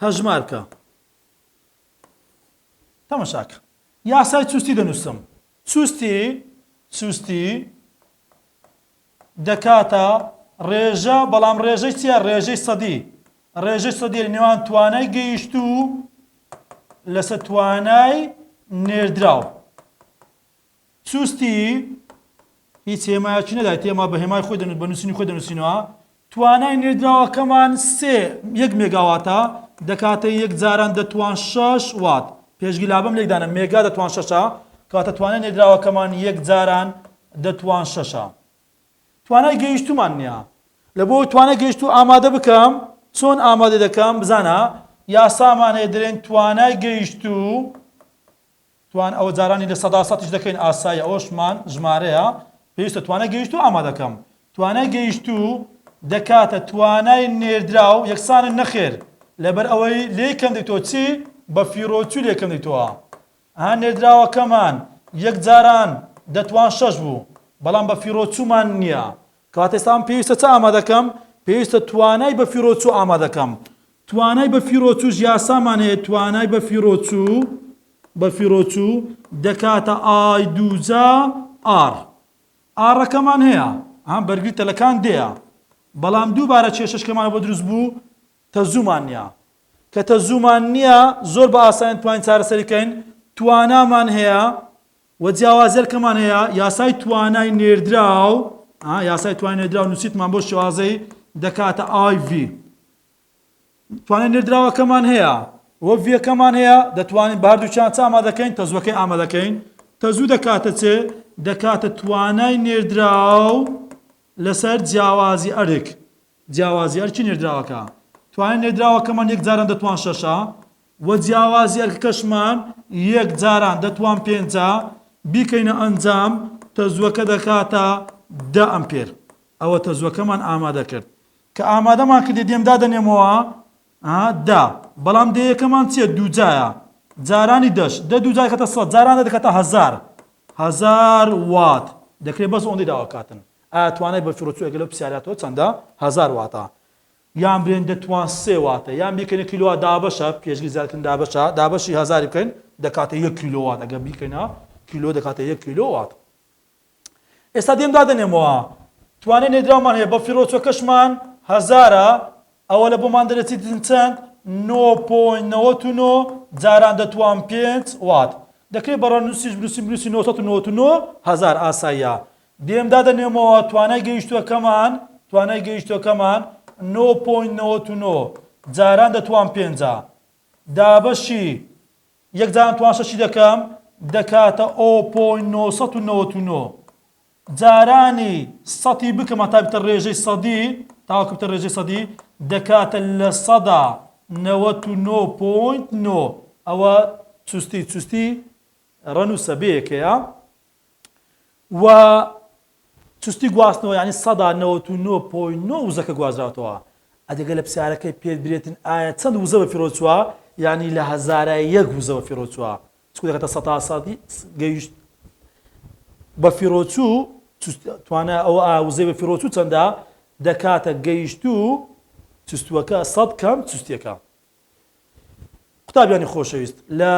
هەژمار بکە تەماشاکە یاسای چوستی دەنووسم چوستی دەکاتە ڕێژە بەڵام ڕێژەی چیە ڕێژەی سەدی لە نێوان توانای گەیشتوو لەسەر توانای نێردراو چوستی هیچ هێمایەکی نەدای تێما بە هێمای خۆی بەنووسینی خۆی دەنووسینەوە توانای نێردراوەکەمان 1 مێگاواتە دەکاتە یەک جاران دەتوان 6 وات پێشگی لابم لێکدانە مێگا دەتوان 6 کاتە توانای نێردراوەکەمان یەک جاران دەتوان 6 توانای گەیشتومان نییە لە بۆ توانای گەیشتوو ئامادە بکەم چۆن ئامادە دەکەم بزانە یاسامان هەیە دەرێن توانای گەیشتوو ئەوە جارانی لە 100 دەکەین ئاسایە ئەوشمان ژمارەیە پێویستە توانای گەیشتوو ئامادەکەم توانای گەیشتوو دەکاتە توانای نێردراو یەکسانە نەخێر لەبەر ئەوەی لێکەم دەیتەوە چی بە فیرۆچوو لێکەم دەیتەوە نێردراوەکەمان یەک جاران دەتوان 6 بوو بەڵام بە فیرۆچوومان نییە کاتێستان پێویستە چ ئامادەکەم پێویستە توانای بە فیرۆچوو ئامادەکەم توانای بە فیرۆچوو یاسامان هەیە توانای بە فیرۆچوو دەکاتە ئای دووجا ئار ئاڕەکەمان هەیە بەرگری تەلەکان دێە بەڵام دووبارە کێشەشکەمان بۆ دروست بوو تەزوومان نییە کە تەزوومان نییە زۆر بە ئاسان توانین چارەسەریکەین توانامان هەیە و جیاوازەرکەمان هەیە یاسای توانای نێردراو نووسیتمان بۆ شێوازەی دەکاتە ئای ڤی توانین نێردراوەکەمان هەیە وە ڤیەکەمان هەیە دەتوانین بە هەردووچیان چ ئامادەکەین تەزوەکەی ئامادەکەین تەزوو دەکاتە چێ دەکاتە توانای نێردراو لەسەر جیاوازی ئەرک جیاوازی ئەرکی نێردراوەکە توانین نێردراوەکەمان یەک جاران دەتوان شەشە وە جیاوازی ئەرکەکەشمان یەک جاران دەتوان پێنجە بیکەینە ئەنجام تەزوەکە دەکاتە 10 ئەمپێر ئەوە تەزوەکەمان ئامادە کرد کە ئامادەمان کردی دێمدا دەنێمەوە دا بەڵام دەیەکەمان چییە دووجایە جارانی دەش دە دووجای کەتە سەد جاران دەکاتە هەزار وات دەکرێت بەس ئەوەندەی داواکاتن ئایا توانای بە فیرۆچووەکە لەو پرسیارەتەوە چەندە 1000 واتە یان برێن دەتوان 3 واتە یان بیکەنە کیلۆوە دابەشە پێشگی زیادکردن دابەشی 1000 بکەین دەکاتە 1 کیلۆوات ئەگەر بیکەینە کیلۆ دەکاتە 1 کیلۆوات ئێستا دێمدا دەنێمەوە توانای نێردراومان هەیە بە فیرۆچوەکەشمان 1000 ئەوە لە بۆمان دەرەچیتن چەند 9.99 جاران دەتوان 5 وات دەکرێت بەڕەنووسیش بنووسی 999 هزار ئاساییە دێمدا دەنێمەوە توانای گەیشتوەکەمان 9.99 جاران دەتوان 5 دابەشی یەک جاران توان شەشی دەکەم دەکاتە 0.999 جارانی سەتی بکەمە تا بتە ڕێژەی سەدی تاوەکو بتە ڕێژەی سەدی دەکاتە لە 199.9 ئەوە چوستی ڕەنووسە بەیەکەیە و چوستی گواستنەوە ینی 199.9 وزەکە گوازراوەتەوە ئەدەگە لە پرسیارەکەی پێت برێتن ئایا چەند وزە بە فیرۆچووە ینی لە 1001 وزە بە فیرۆچووە چکو دەکاتە 100 گەیشت بە فیرۆچوو توانە ئەو وزەی بە فیرۆچوو چەندە دەکاتە گەیشتوو چستوەکە 100 کەم چستیەکە قوتابیانی خۆشەویست لە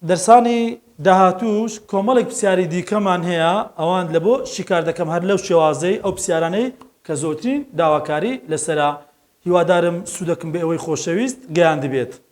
دەرسانی داهاتووش کۆمەڵێک پرسیاری دیکەمان هەیە ئەوان لە بۆ شیکار دەکەم هەر لەو شێوازەی ئەو پرسیارانەی کە زۆرترین داواکاری لەسەرا هیوادارم سوودەکەم بە ئەوەی خۆشەویست گەیان دەبێت